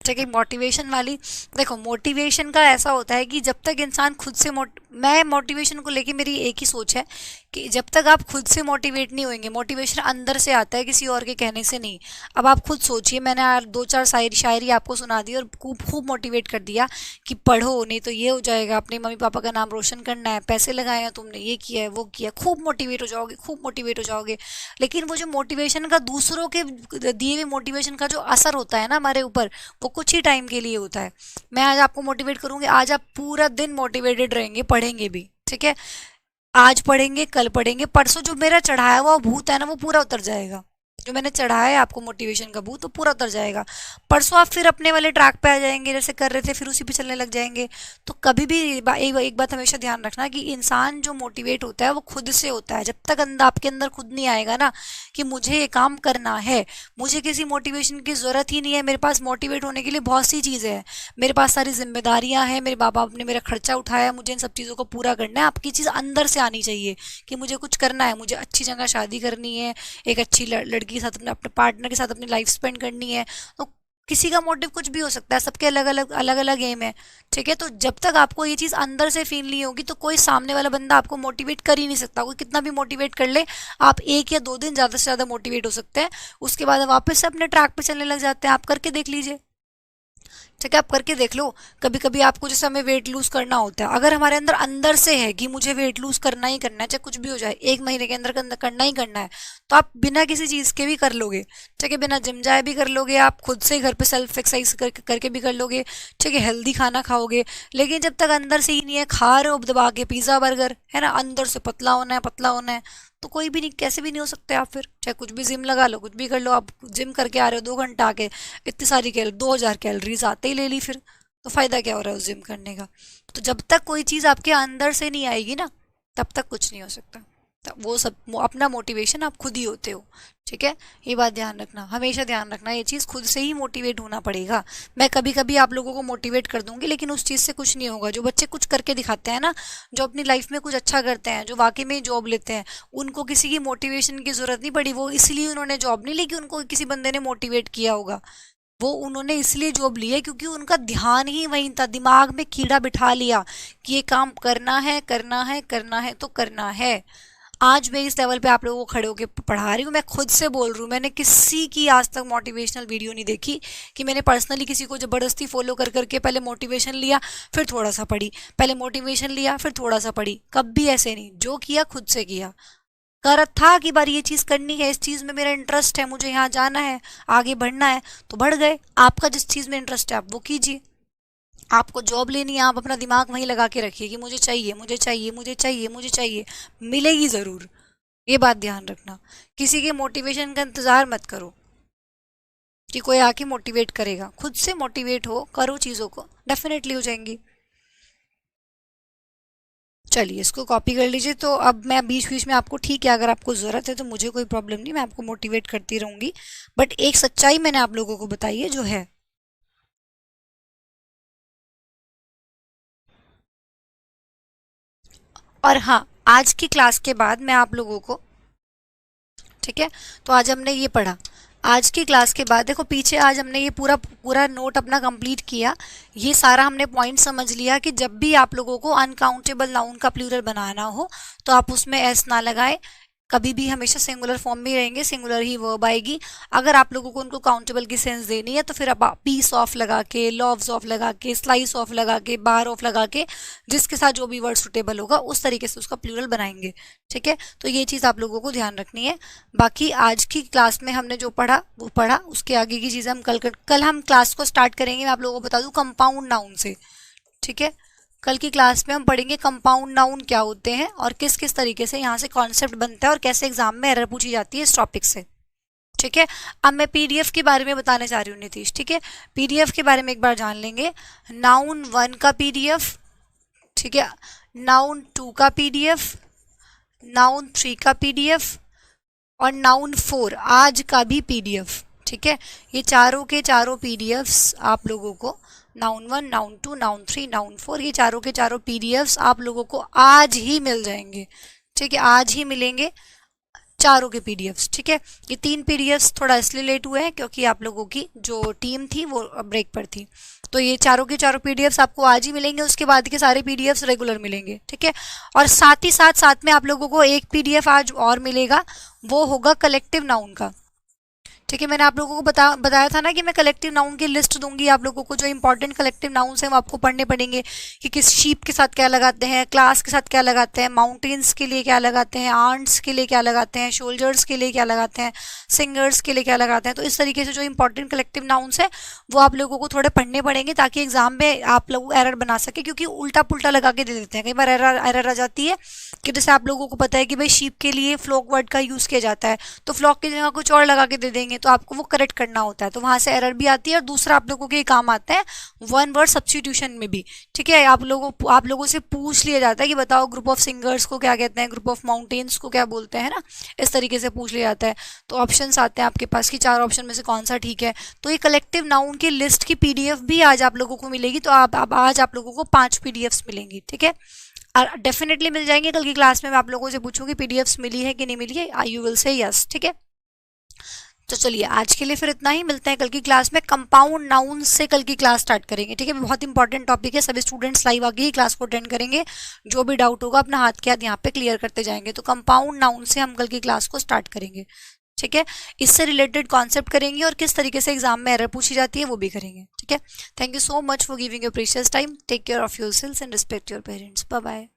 ठीक है। मोटिवेशन वाली, देखो मोटिवेशन का ऐसा होता है कि जब तक इंसान खुद से मैं मोटिवेशन को लेके मेरी एक ही सोच है कि जब तक आप खुद से मोटिवेट नहीं होंगे, मोटिवेशन अंदर से आता है किसी और के कहने से नहीं। अब आप खुद सोचिए, मैंने यार 2-4 शायरी आपको सुना दी और खूब मोटिवेट कर दिया कि पढ़ो नहीं तो ये हो जाएगा, अपने मम्मी पापा का नाम रोशन करना है, पैसे लगाए हैं तुमने, ये किया है वो किया, खूब मोटिवेट हो जाओगे, खूब मोटिवेट हो जाओगे। लेकिन वो जो मोटिवेशन का, दूसरों के दिए हुए मोटिवेशन का जो असर होता है ना हमारे ऊपर, वो कुछ ही टाइम के लिए होता है। मैं आज आपको मोटिवेट करूंगी, आज आप पूरा दिन मोटिवेटेड रहेंगे, पढ़ेंगे भी, ठीक है। आज पढ़ेंगे, कल पढ़ेंगे, परसों जो मेरा चढ़ाया हुआ भूत है ना वो पूरा उतर जाएगा, जो मैंने चढ़ाया है आपको मोटिवेशन का भूत, तो पूरा उतर जाएगा। परसों आप फिर अपने वाले ट्रैक पे आ जाएंगे, जैसे कर रहे थे फिर उसी पे चलने लग जाएंगे। तो कभी भी एक बात हमेशा ध्यान रखना कि इंसान जो मोटिवेट होता है वो खुद से होता है। जब तक आपके अंदर खुद नहीं आएगा ना कि मुझे ये काम करना है, मुझे किसी मोटिवेशन की ज़रूरत ही नहीं है, मेरे पास मोटिवेट होने के लिए बहुत सी चीज़ें हैं, मेरे पास सारी जिम्मेदारियाँ हैं, मेरे माँ बाप ने मेरा खर्चा उठाया, मुझे इन सब चीज़ों को पूरा करना है। आपकी चीज़ अंदर से आनी चाहिए कि मुझे कुछ करना है, मुझे अच्छी जगह शादी करनी है, एक अच्छी लड़की के साथ, अपने पार्टनर के साथ अपनी लाइफ स्पेंड करनी है। तो किसी का मोटिव कुछ भी हो सकता है, सबके अलग अलग एम है, ठीक है। तो जब तक आपको ये चीज़ अंदर से फील नहीं होगी तो कोई सामने वाला बंदा आपको मोटिवेट कर ही नहीं सकता। कोई कितना भी मोटिवेट कर ले, आप 1 या 2 दिन ज़्यादा से ज़्यादा मोटिवेट हो सकते हैं, उसके बाद वापस से अपने ट्रैक पे चलने लग जाते हैं। आप करके देख लीजिए, ठीक है, आप करके देख लो। कभी कभी आपको जैसे हमें वेट लूज करना होता है, अगर हमारे अंदर अंदर से है कि मुझे वेट लूज करना ही करना है, चाहे कुछ भी हो जाए, 1 महीने के अंदर करना ही करना है, तो आप बिना किसी चीज़ के भी कर लोगे, ठीक है। बिना जिम जाए भी कर लोगे, आप खुद से घर पे सेल्फ एक्सरसाइज करके भी कर लोगे, ठीक है। हेल्दी खाना खाओगे। लेकिन जब तक अंदर से ही नहीं है, खा रहे हो दबा के पिज़्ज़ा बर्गर, है ना, अंदर से पतला होना है, पतला होना है, तो कोई भी नहीं, कैसे भी नहीं हो सकते आप। फिर चाहे कुछ भी जिम लगा लो, कुछ भी कर लो, आप जिम करके आ रहे हो 2 घंटा आके, इतनी सारी 2000 कैलोरीज आते ही ले ली, फिर तो फ़ायदा क्या हो रहा है उस जिम करने का। तो जब तक कोई चीज़ आपके अंदर से नहीं आएगी ना, तब तक कुछ नहीं हो सकता। तो वो सब अपना मोटिवेशन आप खुद ही होते हो, ठीक है। ये बात ध्यान रखना, हमेशा ध्यान रखना, ये चीज़ खुद से ही मोटिवेट होना पड़ेगा। मैं कभी कभी आप लोगों को मोटिवेट कर दूंगी, लेकिन उस चीज़ से कुछ नहीं होगा। जो बच्चे कुछ करके दिखाते हैं ना, जो अपनी लाइफ में कुछ अच्छा करते हैं, जो वाकई में जॉब लेते हैं, उनको किसी की मोटिवेशन की ज़रूरत नहीं पड़ी। वो इसलिए उन्होंने जॉब नहीं ली कि उनको किसी बंदे ने मोटिवेट किया होगा, वो उन्होंने इसलिए जॉब ली है क्योंकि उनका ध्यान ही वहीं था, दिमाग में कीड़ा बिठा लिया कि ये काम करना है, करना है, करना है, तो करना है। आज मैं इस लेवल पे आप लोगों को खड़े होकर पढ़ा रही हूँ, मैं खुद से बोल रही हूँ। मैंने किसी की आज तक मोटिवेशनल वीडियो नहीं देखी कि मैंने पर्सनली किसी को ज़बरदस्ती फॉलो कर करके पहले मोटिवेशन लिया फिर थोड़ा सा पढ़ी, पहले मोटिवेशन लिया फिर थोड़ा सा पढ़ी, कभी ऐसे नहीं। जो किया खुद से किया। कर था कि बार ये चीज करनी है, इस चीज में मेरा इंटरेस्ट है, मुझे यहाँ जाना है, आगे बढ़ना है, तो बढ़ गए। आपका जिस चीज में इंटरेस्ट है आप वो कीजिए। आपको जॉब लेनी है, आप अपना दिमाग वहीं लगा के रखिए कि मुझे चाहिए, मुझे चाहिए, मुझे चाहिए, मुझे चाहिए, मिलेगी जरूर। ये बात ध्यान रखना। किसी के मोटिवेशन का इंतजार मत करो कि कोई आके मोटिवेट करेगा, खुद से मोटिवेट हो, करो चीजों को, डेफिनेटली हो जाएंगी। चलिए इसको कॉपी कर लीजिए। तो अब मैं बीच बीच में आपको, ठीक है अगर आपको ज़रूरत है तो मुझे कोई प्रॉब्लम नहीं, मैं आपको मोटिवेट करती रहूंगी, बट एक सच्चाई मैंने आप लोगों को बताई है जो है। और हाँ, आज की क्लास के बाद मैं आप लोगों को, ठीक है, तो आज हमने ये पढ़ा। आज की क्लास के बाद देखो पीछे आज हमने ये पूरा पूरा नोट अपना कंप्लीट किया। ये सारा हमने पॉइंट समझ लिया कि जब भी आप लोगों को अनकाउंटेबल नाउन का प्लूरल बनाना हो तो आप उसमें एस ना लगाए, कभी भी हमेशा सिंगुलर फॉर्म में ही रहेंगे, सिंगुलर ही वर्ब आएगी। अगर आप लोगों को उनको काउंटेबल की सेंस देनी है तो फिर आप पीस ऑफ लगा के, लॉव्स ऑफ लगा के, स्लाइस ऑफ लगा के, बार ऑफ लगा के, जिसके साथ जो भी वर्ड सुटेबल होगा उस तरीके से उसका प्लूरल बनाएंगे। ठीक है, तो ये चीज़ आप लोगों को ध्यान रखनी है। बाकी आज की क्लास में हमने जो पढ़ा वो पढ़ा, उसके आगे की चीज़ें हम कल हम क्लास को स्टार्ट करेंगे। मैं आप लोगों को बता दूँ कंपाउंड नाउन से। ठीक है, कल की क्लास में हम पढ़ेंगे कंपाउंड नाउन क्या होते हैं और किस किस तरीके से यहाँ से कॉन्सेप्ट बनता है और कैसे एग्जाम में एरर पूछी जाती है इस टॉपिक से। ठीक है, अब मैं पीडीएफ के बारे में बताने जा रही हूँ नीतीश। ठीक है, पीडीएफ के बारे में एक बार जान लेंगे। नाउन 1 का पीडीएफ, ठीक है, नाउन 2 का पीडीएफ, नाउन 3 का पीडीएफ और नाउन 4 आज का भी पीडीएफ। ठीक है, ये चारों के चारों पीडीएफ्स आप लोगों को, नाउन 1, नाउन 2, नाउन 3, नाउन 4, ये चारों के चारों पीडीएफ्स आप लोगों को आज ही मिल जाएंगे। ठीक है, आज ही मिलेंगे चारों के पीडीएफ्स। ठीक है, ये 3 पीडीएफ्स थोड़ा इसलिए लेट हुए हैं क्योंकि आप लोगों की जो टीम थी वो ब्रेक पर थी। तो ये चारों के चारों पीडीएफ्स आपको आज ही मिलेंगे, उसके बाद के सारे पीडीएफ्स रेगुलर मिलेंगे। ठीक है, और साथ ही साथ में आप लोगों को एक पीडीएफ आज और मिलेगा, वो होगा कलेक्टिव नाउन का। ठीक है, मैंने आप लोगों को बताया था ना कि मैं कलेक्टिव नाउन की लिस्ट दूंगी आप लोगों को, जो इंपॉर्टेंट कलेक्टिव नाउन्स हैं वो आपको पढ़ने पड़ेंगे कि किस शीप के साथ क्या लगाते हैं, क्लास के साथ क्या लगाते हैं, माउंटेन्स के लिए क्या लगाते हैं, आंट्स के लिए क्या लगाते हैं, शोल्जर्स के लिए क्या लगाते हैं, सिंगर्स के लिए क्या लगाते हैं। तो इस तरीके से जो इंपॉर्टेंट कलेक्टिव नाउन्स है वो आप लोगों को थोड़े पढ़ने पड़ेंगे ताकि एग्जाम में आप लोग एरर बना सके, क्योंकि उल्टा पुल्टा लगा के दे देते हैं। कई बार एरर आ जाती है कि जैसे आप लोगों को पता है कि भाई शीप के लिए फ्लॉक वर्ड का यूज़ किया जाता है, तो फ्लॉक की जगह कुछ और लगा के दे देंगे, तो आपको वो करेक्ट करना होता है, तो वहां से एरर भी आती है। और दूसरा आप लोगों के काम आता है वन वर्ड सब्स्टिट्यूशन में भी। ठीक है, आप लोगों से पूछ लिया जाता है कि बताओ ग्रुप ऑफ सिंगर्स को क्या कहते हैं, ग्रुप ऑफ माउंटेन्स को क्या बोलते हैं ना, इस तरीके से पूछ लिया जाता है। तो ऑप्शंस आते हैं आपके पास कि 4 ऑप्शन में से कौन सा ठीक है। तो ये कलेक्टिव नाउन की लिस्ट की पीडीएफ भी आज आप लोगों को मिलेगी। तो आज आप लोगों को 5 पीडीएफ्स मिलेंगी। ठीक है, डेफिनेटली मिल जाएंगे। कल की क्लास में मैं आप लोगों से पूछूंगी पीडीएफ्स मिली है कि नहीं मिली है, यू विल से यस। ठीक है, तो चलिए आज के लिए फिर इतना ही, मिलते हैं कल की क्लास में। कंपाउंड नाउन से कल की क्लास स्टार्ट करेंगे। ठीक है, बहुत इंपॉर्टेंट टॉपिक है, सभी स्टूडेंट्स लाइव आगे ही क्लास को अटेंड करेंगे। जो भी डाउट होगा अपना हाथ के हाथ यहाँ पे क्लियर करते जाएंगे। तो कंपाउंड नाउन से हम कल की क्लास को स्टार्ट करेंगे। ठीक है, इससे रिलेटेड कॉन्सेप्ट करेंगे और किस तरीके से एग्जाम में एरर पूछी जाती है वो भी करेंगे। ठीक है, thank you so much for giving your precious time. Take care of yourself and respect your parents. Bye bye.